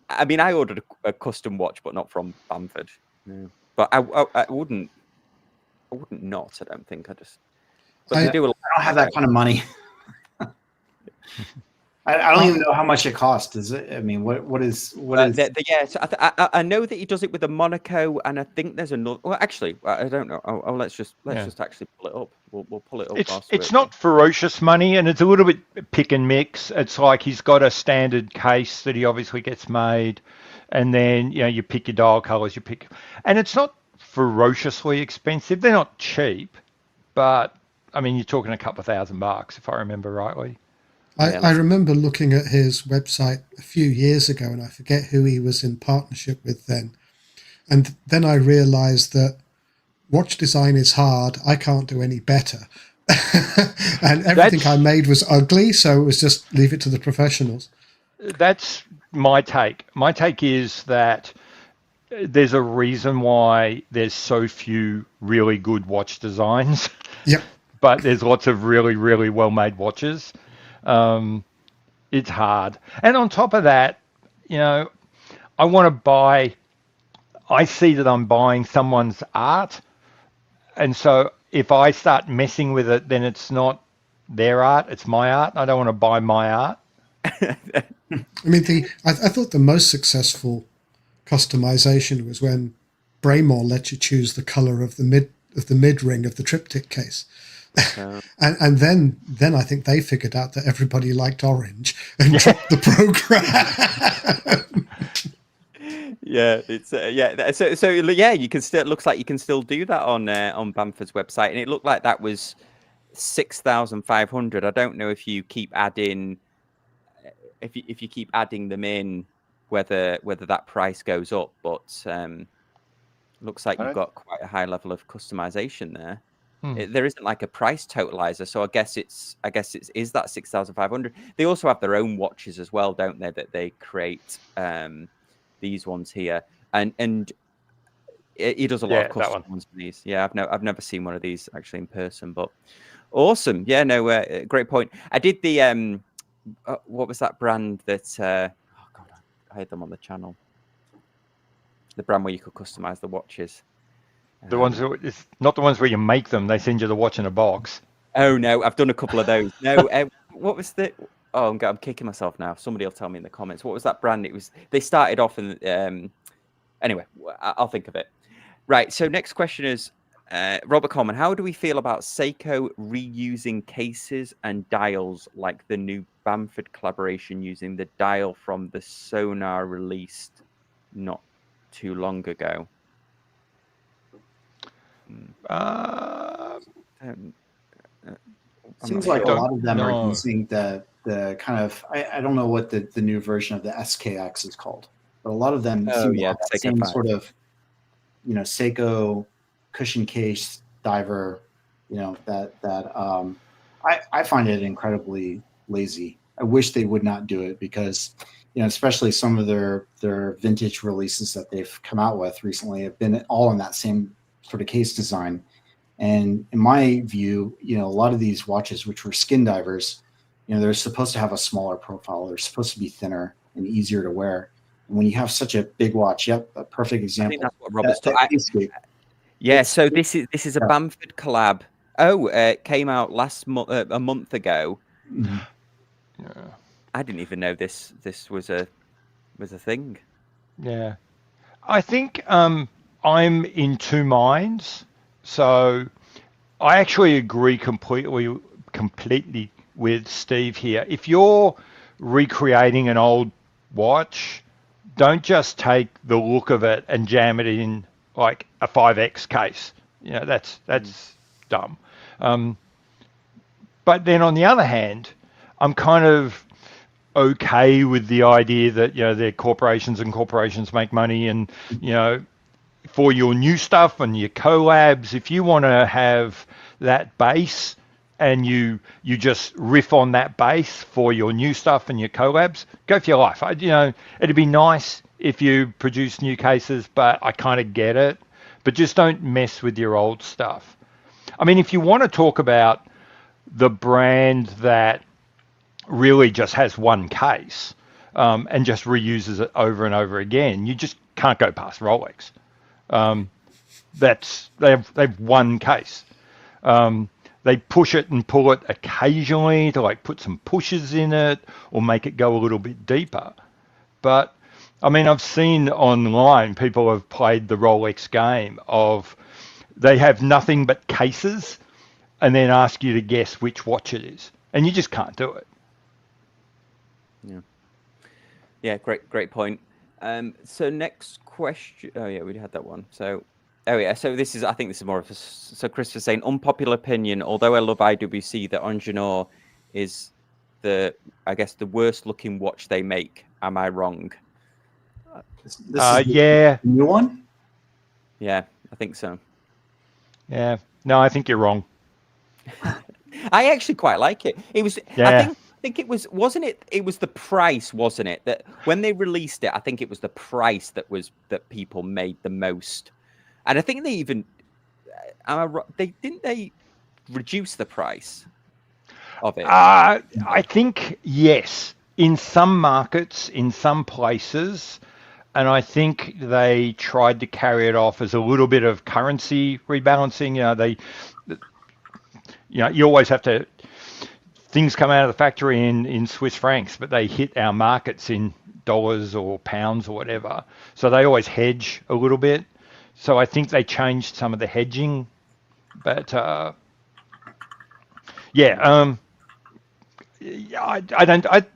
I mean, I ordered a custom watch, but not from Bamford. No. But I wouldn't not. I don't think. But they do. I don't have that kind of money. I don't even know how much it costs. Is it? I mean, what is? So I know that he does it with a Monaco, and I think there's another. Well, actually, I don't know. Let's just actually pull it up. We'll pull it up. It's not ferocious money, and it's a little bit pick and mix. It's like he's got a standard case that he obviously gets made, and then you pick your dial colors, and it's not ferociously expensive. They're not cheap, but I mean, you're talking a couple of $1,000 if I remember rightly. I remember looking at his website a few years ago, and I forget who he was in partnership with then. And then I realized that watch design is hard. I can't do any better. And everything I made was ugly, so it was just leave it to the professionals. That's my take. My take is that there's a reason why there's so few really good watch designs. Yep. But there's lots of really, really well-made watches. It's hard. And on top of that, I want to buy, I see that I'm buying someone's art. And so if I start messing with it, then it's not their art, it's my art. I don't want to buy my art. I mean, I thought the most successful customization was when Braymore let you choose the color of the mid ring of the triptych case. And then I think they figured out that everybody liked orange and dropped the program. Yeah, it's So you can still. It looks like you can still do that on Bamford's website, and it looked like that was 6,500. I don't know if you keep adding, if you keep adding them in, whether that price goes up, but looks like you've got quite a high level of customization there. There isn't like a price totalizer, so I guess it's is that 6,500. They also have their own watches as well, don't they? That they create these ones here, and he does a lot of custom ones for these. Yeah, I've never seen one of these actually in person, but awesome. Yeah, no, great point. I did the what was that brand that? Oh God, I had them on the channel. The brand where you could customize the watches. The ones, it's not the ones where you make them. They send you the watch in a box. Oh no, I've done a couple of those. No, what was the? Oh, I'm kicking myself now. Somebody will tell me in the comments. What was that brand? They started off in. Anyway, I'll think of it. Right. So next question is Robert Coleman. How do we feel about Seiko reusing cases and dials like the new Bamford collaboration using the dial from the Sonar released not too long ago? Seems like a lot of them are using the kind of I don't know what the new version of the SKX is called, but a lot of them Oh, seem to yeah, have the that Seiko same 5. sort of, Seiko cushion case diver, I find it incredibly lazy. I wish they would not do it because, especially some of their vintage releases that they've come out with recently have been all in that same sort of case design. And in my view, a lot of these watches, which were skin divers, they're supposed to have a smaller profile. They're supposed to be thinner and easier to wear. And when you have such a big watch, a perfect I example. think that's what Robert's that talking. Escape, Yeah, it's- so this is a yeah. Bamford collab. Oh, it came out a month ago. Mhm. Yeah. I didn't even know this was a thing. Yeah. I think I'm in two minds. So I actually agree completely with Steve here. If you're recreating an old watch, don't just take the look of it and jam it in like a 5X case. That's dumb. Um, but then on the other hand, I'm kind of okay with the idea that they're corporations and corporations make money, and for your new stuff and your collabs, if you want to have that base and you just riff on that base for your new stuff and your collabs, go for your life. It'd be nice if you produce new cases, but I kind of get it. But just don't mess with your old stuff. I mean, if you want to talk about the brand that really just has one case and just reuses it over and over again, you just can't go past Rolex. They've one case. They push it and pull it occasionally to like put some pushes in it or make it go a little bit deeper. But I mean, I've seen online people have played the Rolex game of they have nothing but cases and then ask you to guess which watch it is, and you just can't do it. Yeah, great point. So next question. Oh yeah, we had that one. So, oh yeah. So I think this is more of a. So Chris was saying unpopular opinion. Although I love IWC, the Angenois is the worst looking watch they make. Am I wrong? This is Yeah, the new one. Yeah, I think so. yeah. No, I think you're wrong. I actually quite like it. It was. Yeah. I think it was. Wasn't it? It was the price, wasn't it? That when they released it, I think it was the price that people made the most. And I think they even. They reduce the price of it. I think yes. In some markets, in some places, and I think they tried to carry it off as a little bit of currency rebalancing. You always have to. Things come out of the factory in Swiss francs, but they hit our markets in dollars or pounds or whatever. So they always hedge a little bit. So I think they changed some of the hedging, but I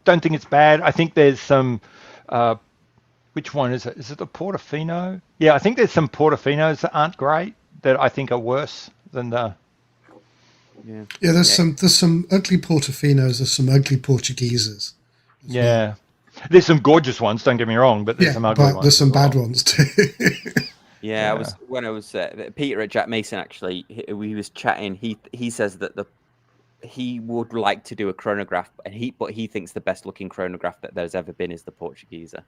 don't think it's bad. I think there's some. Which one is it? Is it the Portofino? Yeah, I think there's some Portofinos that aren't great that I think are worse than the. Yeah, there's some ugly Portofinos. There's some ugly Portugueses. Yeah, there's some gorgeous ones. Don't get me wrong, but there's some ugly ones. There's some bad ones too. Yeah, when I was Peter at Jack Mason. Actually, we was chatting. He says that he would like to do a chronograph, but he thinks the best looking chronograph that there's ever been is the Portuguesa.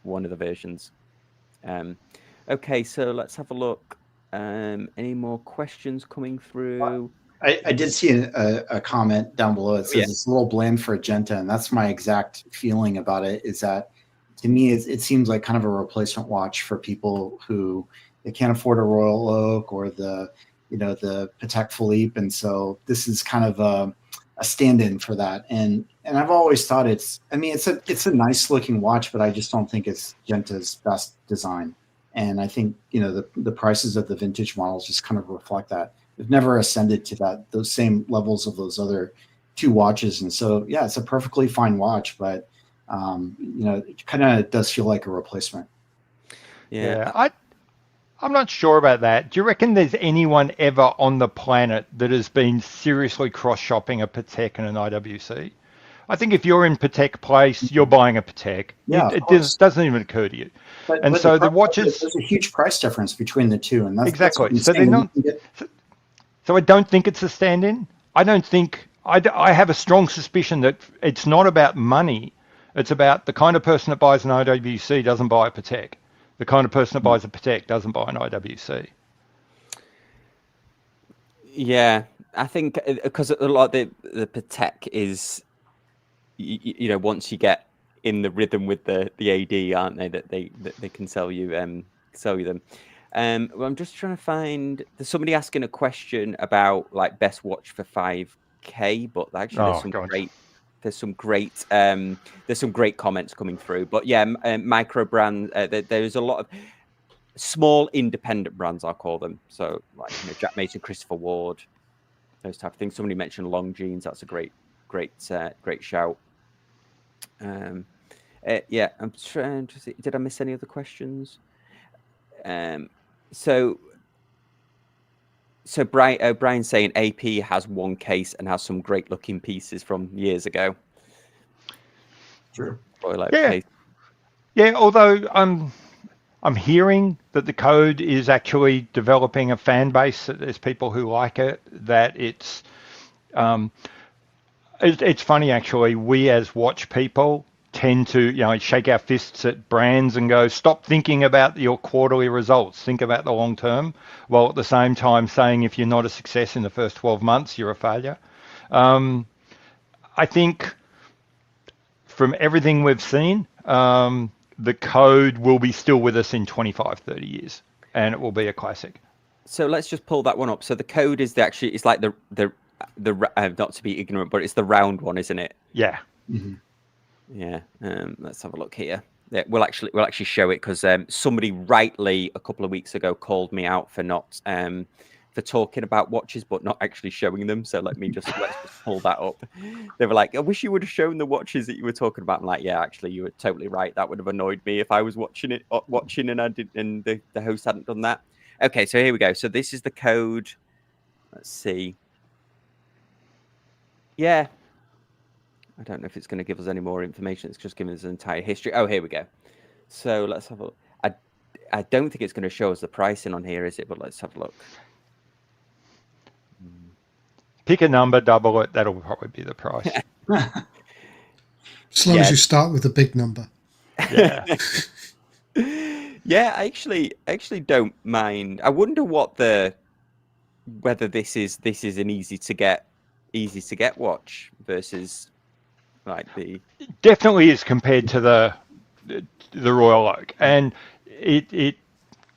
One of the versions. Okay, so let's have a look. Any more questions coming through? I did see a comment down below. It says it's a little bland for Agenta, and that's my exact feeling about it. Is that to me, it seems like kind of a replacement watch for people who they can't afford a Royal Oak or the Patek Philippe, and so this is kind of a stand-in for that. And I've always thought it's a nice looking watch, but I just don't think it's Genta's best design. And I think the prices of the vintage models just kind of reflect that. They've never ascended to those same levels of those other two watches, and so yeah, it's a perfectly fine watch, but it kind of does feel like a replacement. Yeah, I'm not sure about that. Do you reckon there's anyone ever on the planet that has been seriously cross-shopping a Patek and an IWC? I think if you're in Patek Place, you're buying a Patek. Yeah, It doesn't even occur to you. And so the watches... There's a huge price difference between the two, and that's exactly. That's so they're not... So I don't think it's a stand-in. I don't think... I have a strong suspicion that it's not about money. It's about the kind of person that buys an IWC doesn't buy a Patek. The kind of person that buys a Patek doesn't buy an IWC. Yeah, I think because a lot of the Patek is, you know, once you get in the rhythm with the AD, aren't they? That they can sell you them. Well, I'm just trying to find. There's somebody asking a question about like best watch for 5K, but actually there's some great comments coming through. But yeah, micro brand. There's a lot of small independent brands, I'll call them. So like, you know, Jack Mason, Christopher Ward, those type of things. Somebody mentioned Long Jeans. That's a great shout. Yeah, I'm trying to see. Did I miss any other questions? So Brian's saying AP has one case and has some great looking pieces from years ago. True. Yeah. Although I'm hearing that the code is actually developing a fan base. That there's people who like it. That it's funny actually. We as watch people tend to, you know, shake our fists at brands and go, stop thinking about your quarterly results, think about the long term, while at the same time saying if you're not a success in the first 12 months, you're a failure. I think from everything we've seen, the code will be still with us in 25, 30 years, and it will be a classic. So let's just pull that one up. So the code is it's like the not to be ignorant, but it's the round one, isn't it? Yeah. Mm-hmm. Yeah, let's have a look here. Yeah, we'll actually show it because somebody rightly a couple of weeks ago called me out for not for talking about watches but not actually showing them. So let's just pull that up. They were like, "I wish you would have shown the watches that you were talking about." I'm like, "Yeah, actually, you were totally right. That would have annoyed me if I was watching and I did, and the host hadn't done that." Okay, so here we go. So this is the code. Let's see. Yeah. I don't know if it's going to give us any more information. It's just giving us an entire history. Oh, here we go. So let's have a look. I don't think it's going to show us the pricing on here, is it? But let's have a look. Pick a number, double it. That'll probably be the price. As long as you start with a big number. Yeah. Yeah, I actually don't mind. I wonder whether this is an easy to get watch versus like the definitely is compared to the Royal Oak, and it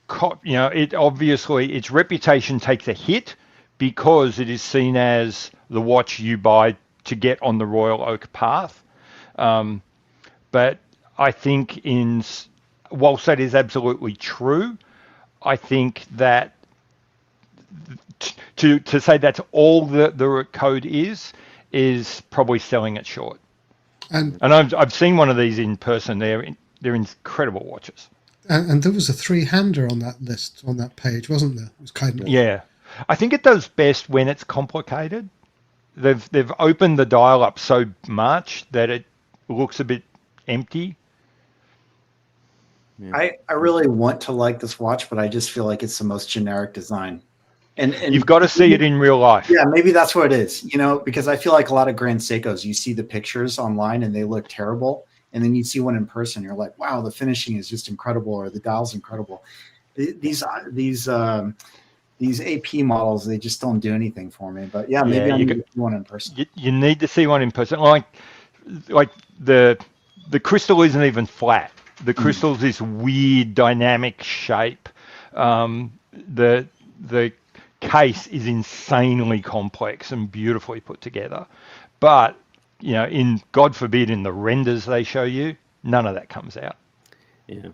obviously its reputation takes a hit because it is seen as the watch you buy to get on the Royal Oak path. But I think whilst that is absolutely true, I think that to say that's all the code is probably selling it short. And I've seen one of these in person. They're incredible watches. And there was a 3-hander on that list, on that page, wasn't there? It was kind of... Yeah. I think it does best when it's complicated. They've opened the dial up so much that it looks a bit empty. Yeah. I really want to like this watch, but I just feel like it's the most generic design. And you've got to see it in real life. Yeah, maybe that's what it is, because I feel like a lot of Grand Seikos, you see the pictures online and they look terrible. And then you see one in person, you're like, wow, the finishing is just incredible, or the dial's incredible. These AP models, they just don't do anything for me. But yeah, maybe I need to see one in person. You need to see one in person. Like the crystal isn't even flat. The crystal's this weird dynamic shape. The case is insanely complex and beautifully put together, but God forbid, in the renders they show you, none of that comes out. Yeah,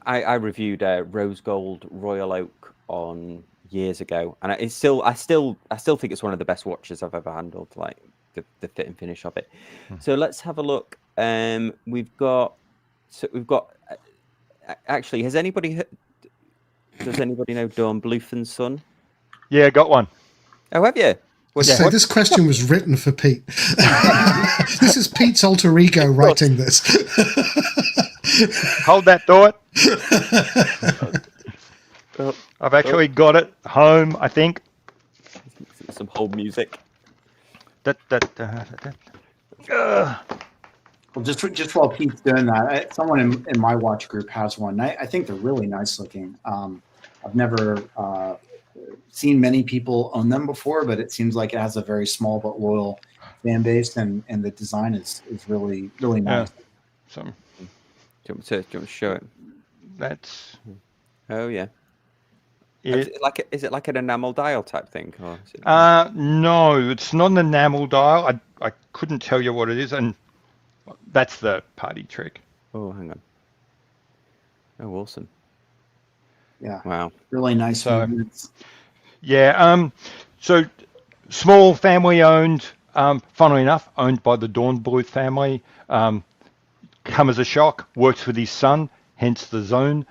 I reviewed Rose Gold Royal Oak on years ago, and I still think it's one of the best watches I've ever handled. Like the fit and finish of it. So let's have a look. We've got actually, has anybody Does anybody know Dawn Bluth and Son? Yeah, got one. Oh, have you? So this question was written for Pete. This is Pete's alter ego writing this. Hold that thought. Oh, I've actually got it home, I think. some whole music. Well, just while Pete's doing that, someone in my watch group has one. I think they're really nice looking. I've never seen many people own them before, but it seems like it has a very small but loyal fan base, and the design is really nice. Yeah. So, Do you want to show it? that's. Oh yeah. It. Is it like an enamel dial type thing? Or is it... No, it's not an enamel dial. I couldn't tell you what it is, and that's the party trick. Oh, hang on. Oh, awesome. Yeah. Wow. Really nice movements. Yeah. So small family owned, funnily enough, owned by the Dawn Bluth family. Come as a shock, works with his son, hence the zone.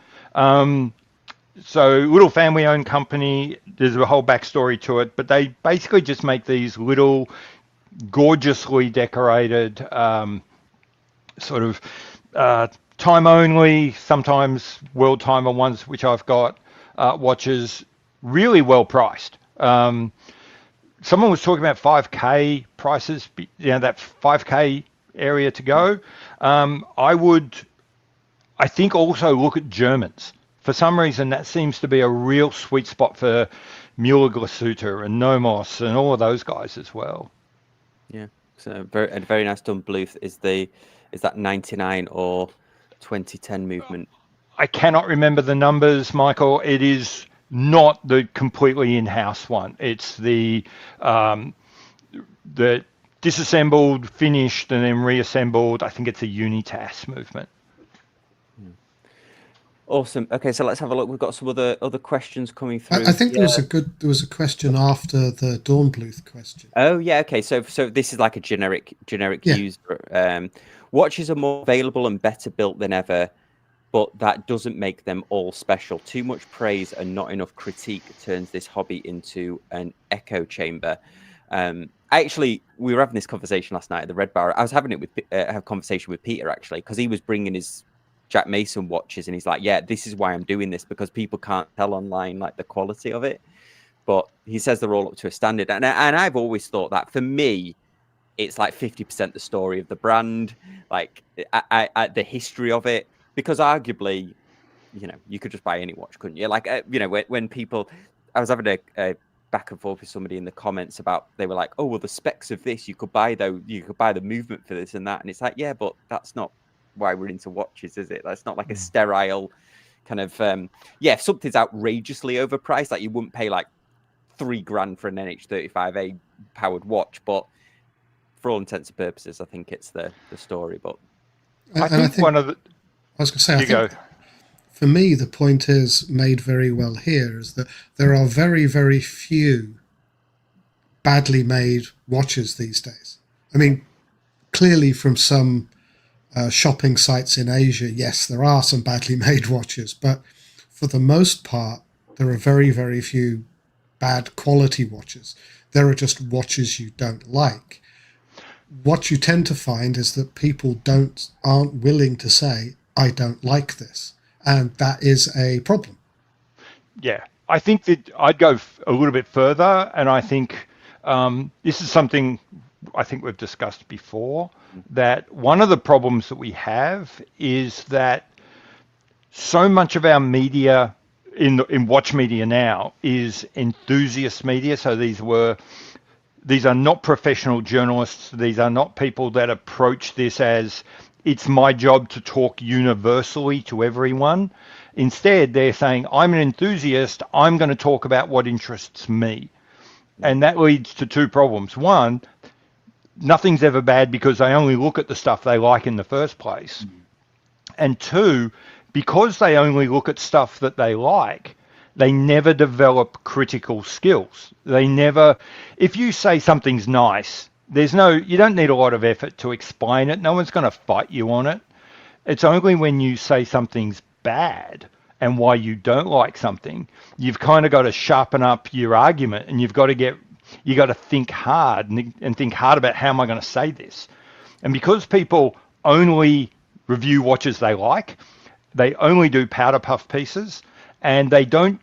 So little family owned company, there's a whole backstory to it, but they basically just make these little gorgeously decorated sort of time only, sometimes world timer ones, which I've got, watches, really well priced. Someone was talking about 5K prices, that 5K area to go. I think also look at Germans. For some reason, that seems to be a real sweet spot for Müller-Glasuter and Nomos and all of those guys as well. Yeah, so a very nice Dawn Bluth is that 99 or 2010 movement. I cannot remember the numbers, Michael. It is not the completely in-house one. It's the disassembled, finished, and then reassembled. I think it's a Unitas movement. Awesome. Okay, so let's have a look. We've got some other questions coming through. I think there was a question after the Dawn Bluth question. Oh yeah, okay. So this is like a generic user. Watches are more available and better built than ever, but that doesn't make them all special. Too much praise and not enough critique turns this hobby into an echo chamber. We were having this conversation last night at the Red Bar. I was having it with have a conversation with Peter actually, because he was bringing his Jack Mason watches, and he's like, yeah, this is why I'm doing this, because people can't tell online like the quality of it, but he says they're all up to a standard, and I've always thought that for me it's like 50% the story of the brand, like the history of it, because arguably, you could just buy any watch, couldn't you? Like when people, I was having a back and forth with somebody in the comments about, they were like, oh well, the specs of this, you could buy the movement for this and that, and it's like, yeah, but that's not why we're into watches, is it? That's not like a sterile kind of if something's outrageously overpriced, like you wouldn't pay like $3,000 for an NH35A powered watch, but for all intents and purposes, I think it's the story. But I think one of the, I was going to say, I think for me the point is made very well here, is that there are very, very few badly made watches these days. I mean, clearly from some shopping sites in Asia, yes, there are some badly made watches, but for the most part, there are very, very few bad quality watches. There are just watches you don't like. What you tend to find is that people aren't willing to say, I don't like this, and that is a problem. Yeah, I think that I'd go a little bit further, and I think this is something I think we've discussed before, that one of the problems that we have is that so much of our media in watch media now is enthusiast media. So these are not professional journalists. These are not people that approach this as it's my job to talk universally to everyone. Instead, they're saying, I'm an enthusiast. I'm going to talk about what interests me. And that leads to two problems. One, nothing's ever bad because they only look at the stuff they like in the first place. And two, because they only look at stuff that they like, they never develop critical skills. If you say something's nice, you don't need a lot of effort to explain it. No one's going to fight you on it. It's only when you say something's bad and why you don't like something, you've kind of got to sharpen up your argument, and you got to think hard and think hard about how am I going to say this. And because people only review watches they like, they only do powder puff pieces, and they don't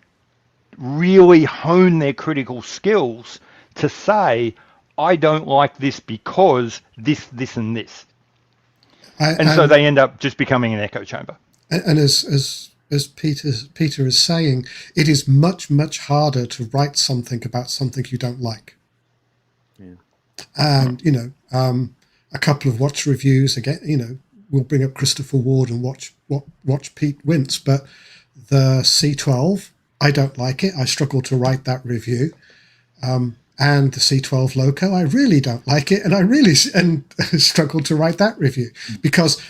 really hone their critical skills to say, I don't like this because this, and this. So they end up just becoming an echo chamber. And as Peter is saying, it is much, much harder to write something about something you don't like. Yeah. And, a couple of watch reviews, again, we'll bring up Christopher Ward and watch Pete wince, but the C12, I don't like it. I struggle to write that review. And the C12 Loco, I really don't like it, and I really struggle to write that review, because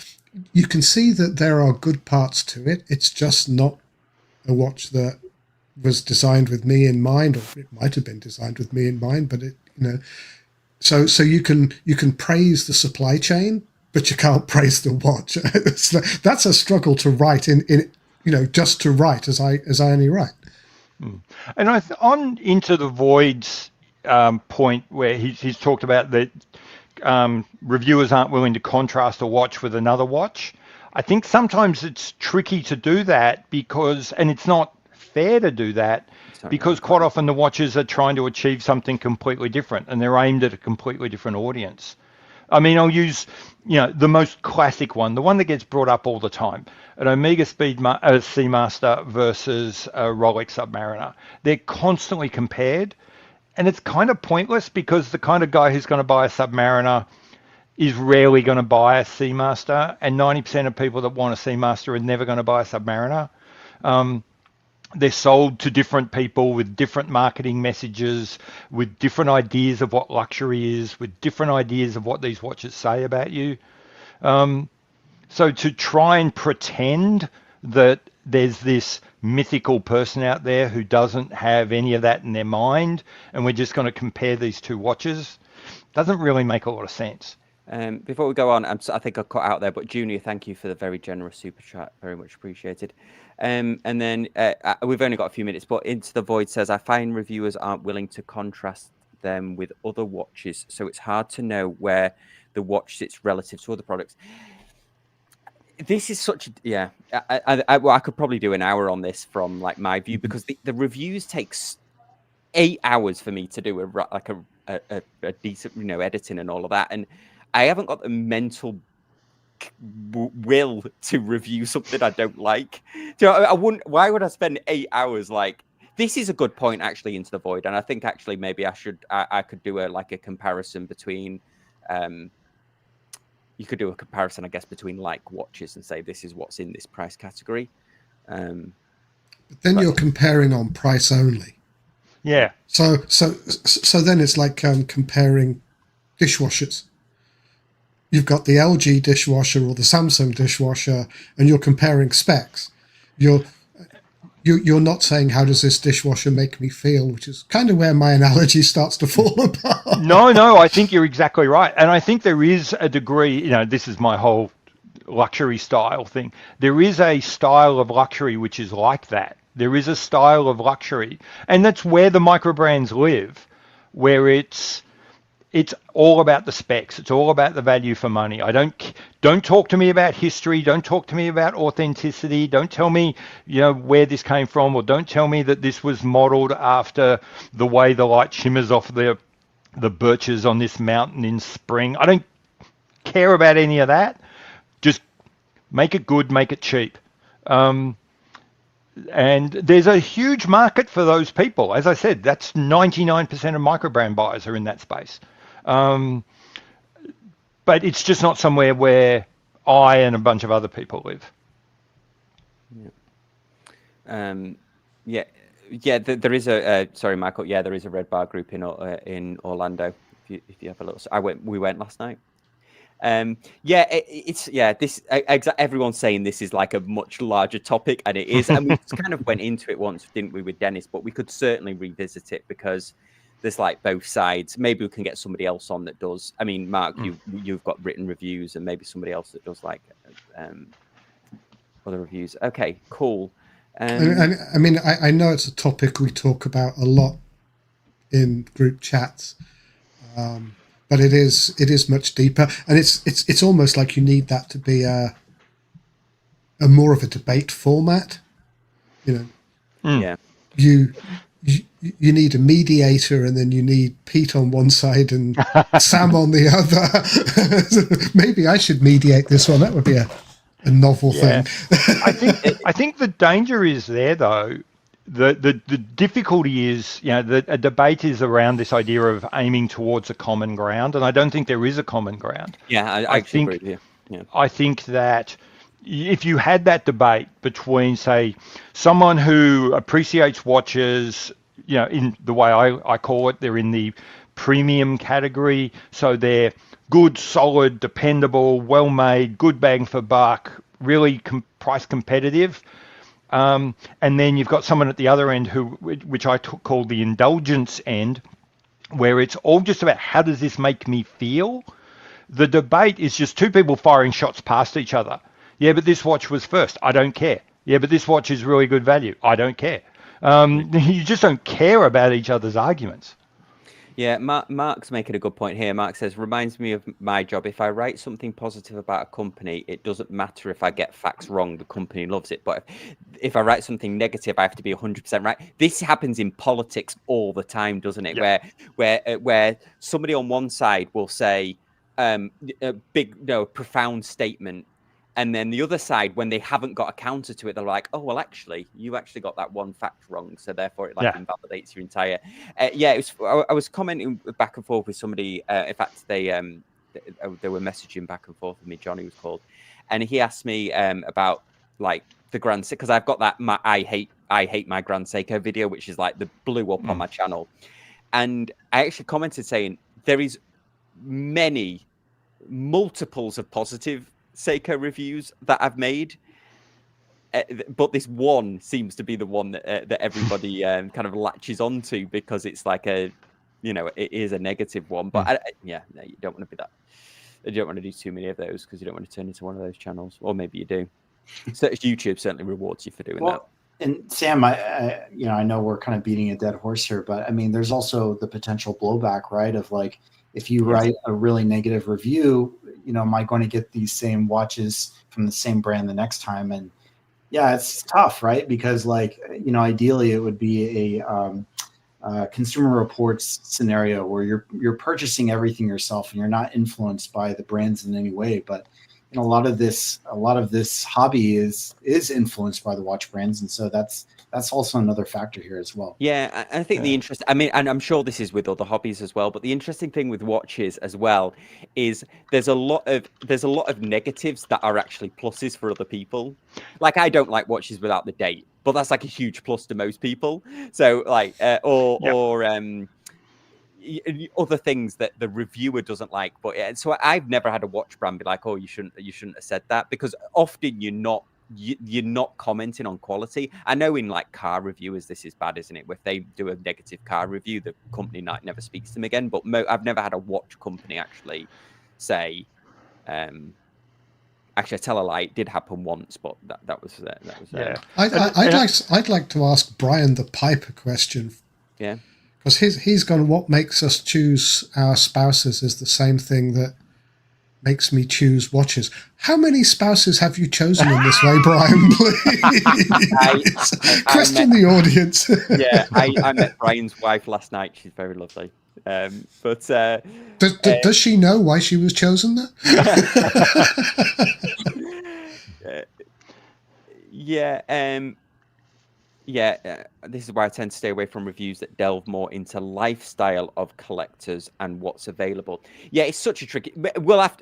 you can see that there are good parts to it. It's just not a watch that was designed with me in mind, or it might have been designed with me in mind, but so you can praise the supply chain, but you can't praise the watch. That's a struggle to write in just to write as I only write. And on Into the Void's point where he's talked about that reviewers aren't willing to contrast a watch with another watch. I think sometimes it's tricky to do that and it's not fair to do that, because quite often the watches are trying to achieve something completely different, and they're aimed at a completely different audience. I mean, I'll use the most classic one, the one that gets brought up all the time, an Omega Seamaster versus a Rolex Submariner. They're constantly compared. And it's kind of pointless, because the kind of guy who's going to buy a Submariner is rarely going to buy a Seamaster, and 90% of people that want a Seamaster are never going to buy a Submariner. They're sold to different people with different marketing messages, with different ideas of what luxury is, with different ideas of what these watches say about you. So to try and pretend that there's this mythical person out there who doesn't have any of that in their mind, and we're just going to compare these two watches, doesn't really make a lot of sense. Before we go on, I think I cut out there, but Junior, thank you for the very generous super chat. Very much appreciated. And then we've only got a few minutes, but Into the Void says, I find reviewers aren't willing to contrast them with other watches, so it's hard to know where the watch sits relative to other products. This is such I could probably do an hour on this from like my view, because the reviews takes 8 hours for me to do a decent editing and all of that, and I haven't got the mental will to review something I don't like. So I wouldn't. Why would I spend 8 hours? Like, this is a good point actually, Into the Void, and I think actually maybe I could do a comparison between. You could do a comparison, I guess, between like watches and say this is what's in this price category. But then you're comparing on price only. Yeah. So then it's like comparing dishwashers. You've got the LG dishwasher or the Samsung dishwasher, and you're comparing specs. You're not saying, how does this dishwasher make me feel, which is kind of where my analogy starts to fall apart. No, I think you're exactly right. And I think there is a degree, this is my whole luxury style thing. There is a style of luxury which is like that. There is a style of luxury. And that's where the micro brands live, where it's all about the specs. It's all about the value for money. Don't talk to me about history. Don't talk to me about authenticity. Don't tell me, where this came from, or don't tell me that this was modeled after the way the light shimmers off the birches on this mountain in spring. I don't care about any of that. Just make it good, make it cheap. And there's a huge market for those people. As I said, that's 99% of micro brand buyers are in that space. But it's just not somewhere where I and a bunch of other people live. There is sorry, Michael. Yeah, there is a Red Bar group in Orlando. If you have a look, we went last night. Everyone's saying this is like a much larger topic, and it is, and we just kind of went into it once, didn't we, with Dennis? But we could certainly revisit it, because there's like both sides. Maybe we can get somebody else on that does. I mean, Mark, you've got written reviews, and maybe somebody else that does like other reviews. Okay, cool. And I mean, I know it's a topic we talk about a lot in group chats, but it is much deeper, and it's almost like you need that to be a more of a debate format. You know, Yeah. you need a mediator, and then you need Pete on one side and Sam on the other. Maybe I should mediate this one. That would be a novel thing. I think the danger is there, though. The difficulty is, a debate is around this idea of aiming towards a common ground, and I don't think there is a common ground. Yeah, I actually agree with you. Yeah. I think that if you had that debate between, say, someone who appreciates watches, in the way I call it, they're in the premium category, so they're good, solid, dependable, well-made, good bang for buck, really price competitive. And then you've got someone at the other end which I call the indulgence end, where it's all just about how does this make me feel? The debate is just two people firing shots past each other. Yeah, but this watch was first. I don't care. Yeah, but this watch is really good value. I don't care. You just don't care about each other's arguments. Yeah, Mark's making a good point here. Mark says, reminds me of my job. If I write something positive about a company, it doesn't matter if I get facts wrong. The company loves it. But if I write something negative, I have to be 100% right. This happens in politics all the time, doesn't it? Yeah. Where somebody on one side will say a big, profound statement. And then the other side, when they haven't got a counter to it, they're like, "Oh, well, actually, you actually got that one fact wrong, so therefore it invalidates your entire." I was commenting back and forth with somebody. In fact, they were messaging back and forth with me. Johnny was called, and he asked me about like the Grand Seiko, because I've got that I hate my Grand Seiko video, which is like the blew up on my channel, and I actually commented saying there is multiples of positive Seiko reviews that I've made, but this one seems to be the one that everybody kind of latches onto, because it's like it is a negative one. But you don't want to be that. You don't want to do too many of those, because you don't want to turn into one of those channels, or maybe you do. So YouTube certainly rewards you for doing that. And Sam, I know we're kind of beating a dead horse here, but I mean, there's also the potential blowback, right? Of like, if you write a really negative review, am I going to get these same watches from the same brand the next time? And yeah, it's tough, right? Because ideally it would be a Consumer Reports scenario where you're purchasing everything yourself and you're not influenced by the brands in any way. But a lot of this hobby is influenced by the watch brands, and so that's also another factor here as well. Yeah, I think the interest, I mean, and I'm sure this is with other hobbies as well, but the interesting thing with watches as well is there's a lot of negatives that are actually pluses for other people. Like, I don't like watches without the date, but that's like a huge plus to most people. So like, or other things that the reviewer doesn't like. But so I've never had a watch brand be like, "Oh, you shouldn't have said that," because often you're not commenting on quality. I know in like car reviewers, this is bad, isn't it? If they do a negative car review, the company never speaks to them again. But I've never had a watch company actually say, actually, I tell a lie, it did happen once, but that was I'd like to ask Brian the Piper question. Yeah. Because he's gone, what makes us choose our spouses is the same thing that makes me choose watches. How many spouses have you chosen in this way, Brian, please? Question the audience. Yeah, I met Brian's wife last night. She's very lovely. Does she know why she was chosen there? This is why I tend to stay away from reviews that delve more into lifestyle of collectors and what's available. Yeah, it's such a tricky.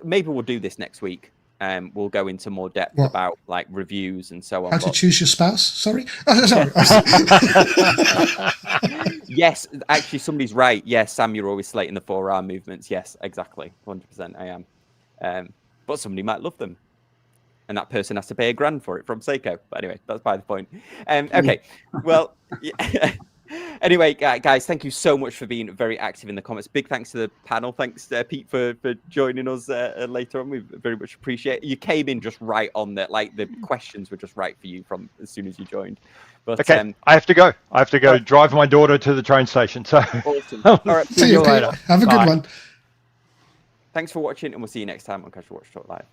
Maybe we'll do this next week. We'll go into more depth about like reviews and so on. How to choose your spouse? Sorry. Sorry. Yes, actually, somebody's right. Yes, Sam, you're always slating the 4-hour movements. Yes, exactly, 100%. I am. But somebody might love them. And that person has to pay $1,000 for it from Seiko. But anyway, that's by the point. Okay, well, Anyway, guys, thank you so much for being very active in the comments. Big thanks to the panel. Thanks, Pete, for joining us later on. We very much appreciate it. You came in just right on that. Like the questions were just right for you from as soon as you joined. But Okay, I have to go. I have to go drive my daughter to the train station. So awesome. All right. See you later. Have a good one. Thanks for watching, and we'll see you next time on Casual Watch Talk Live.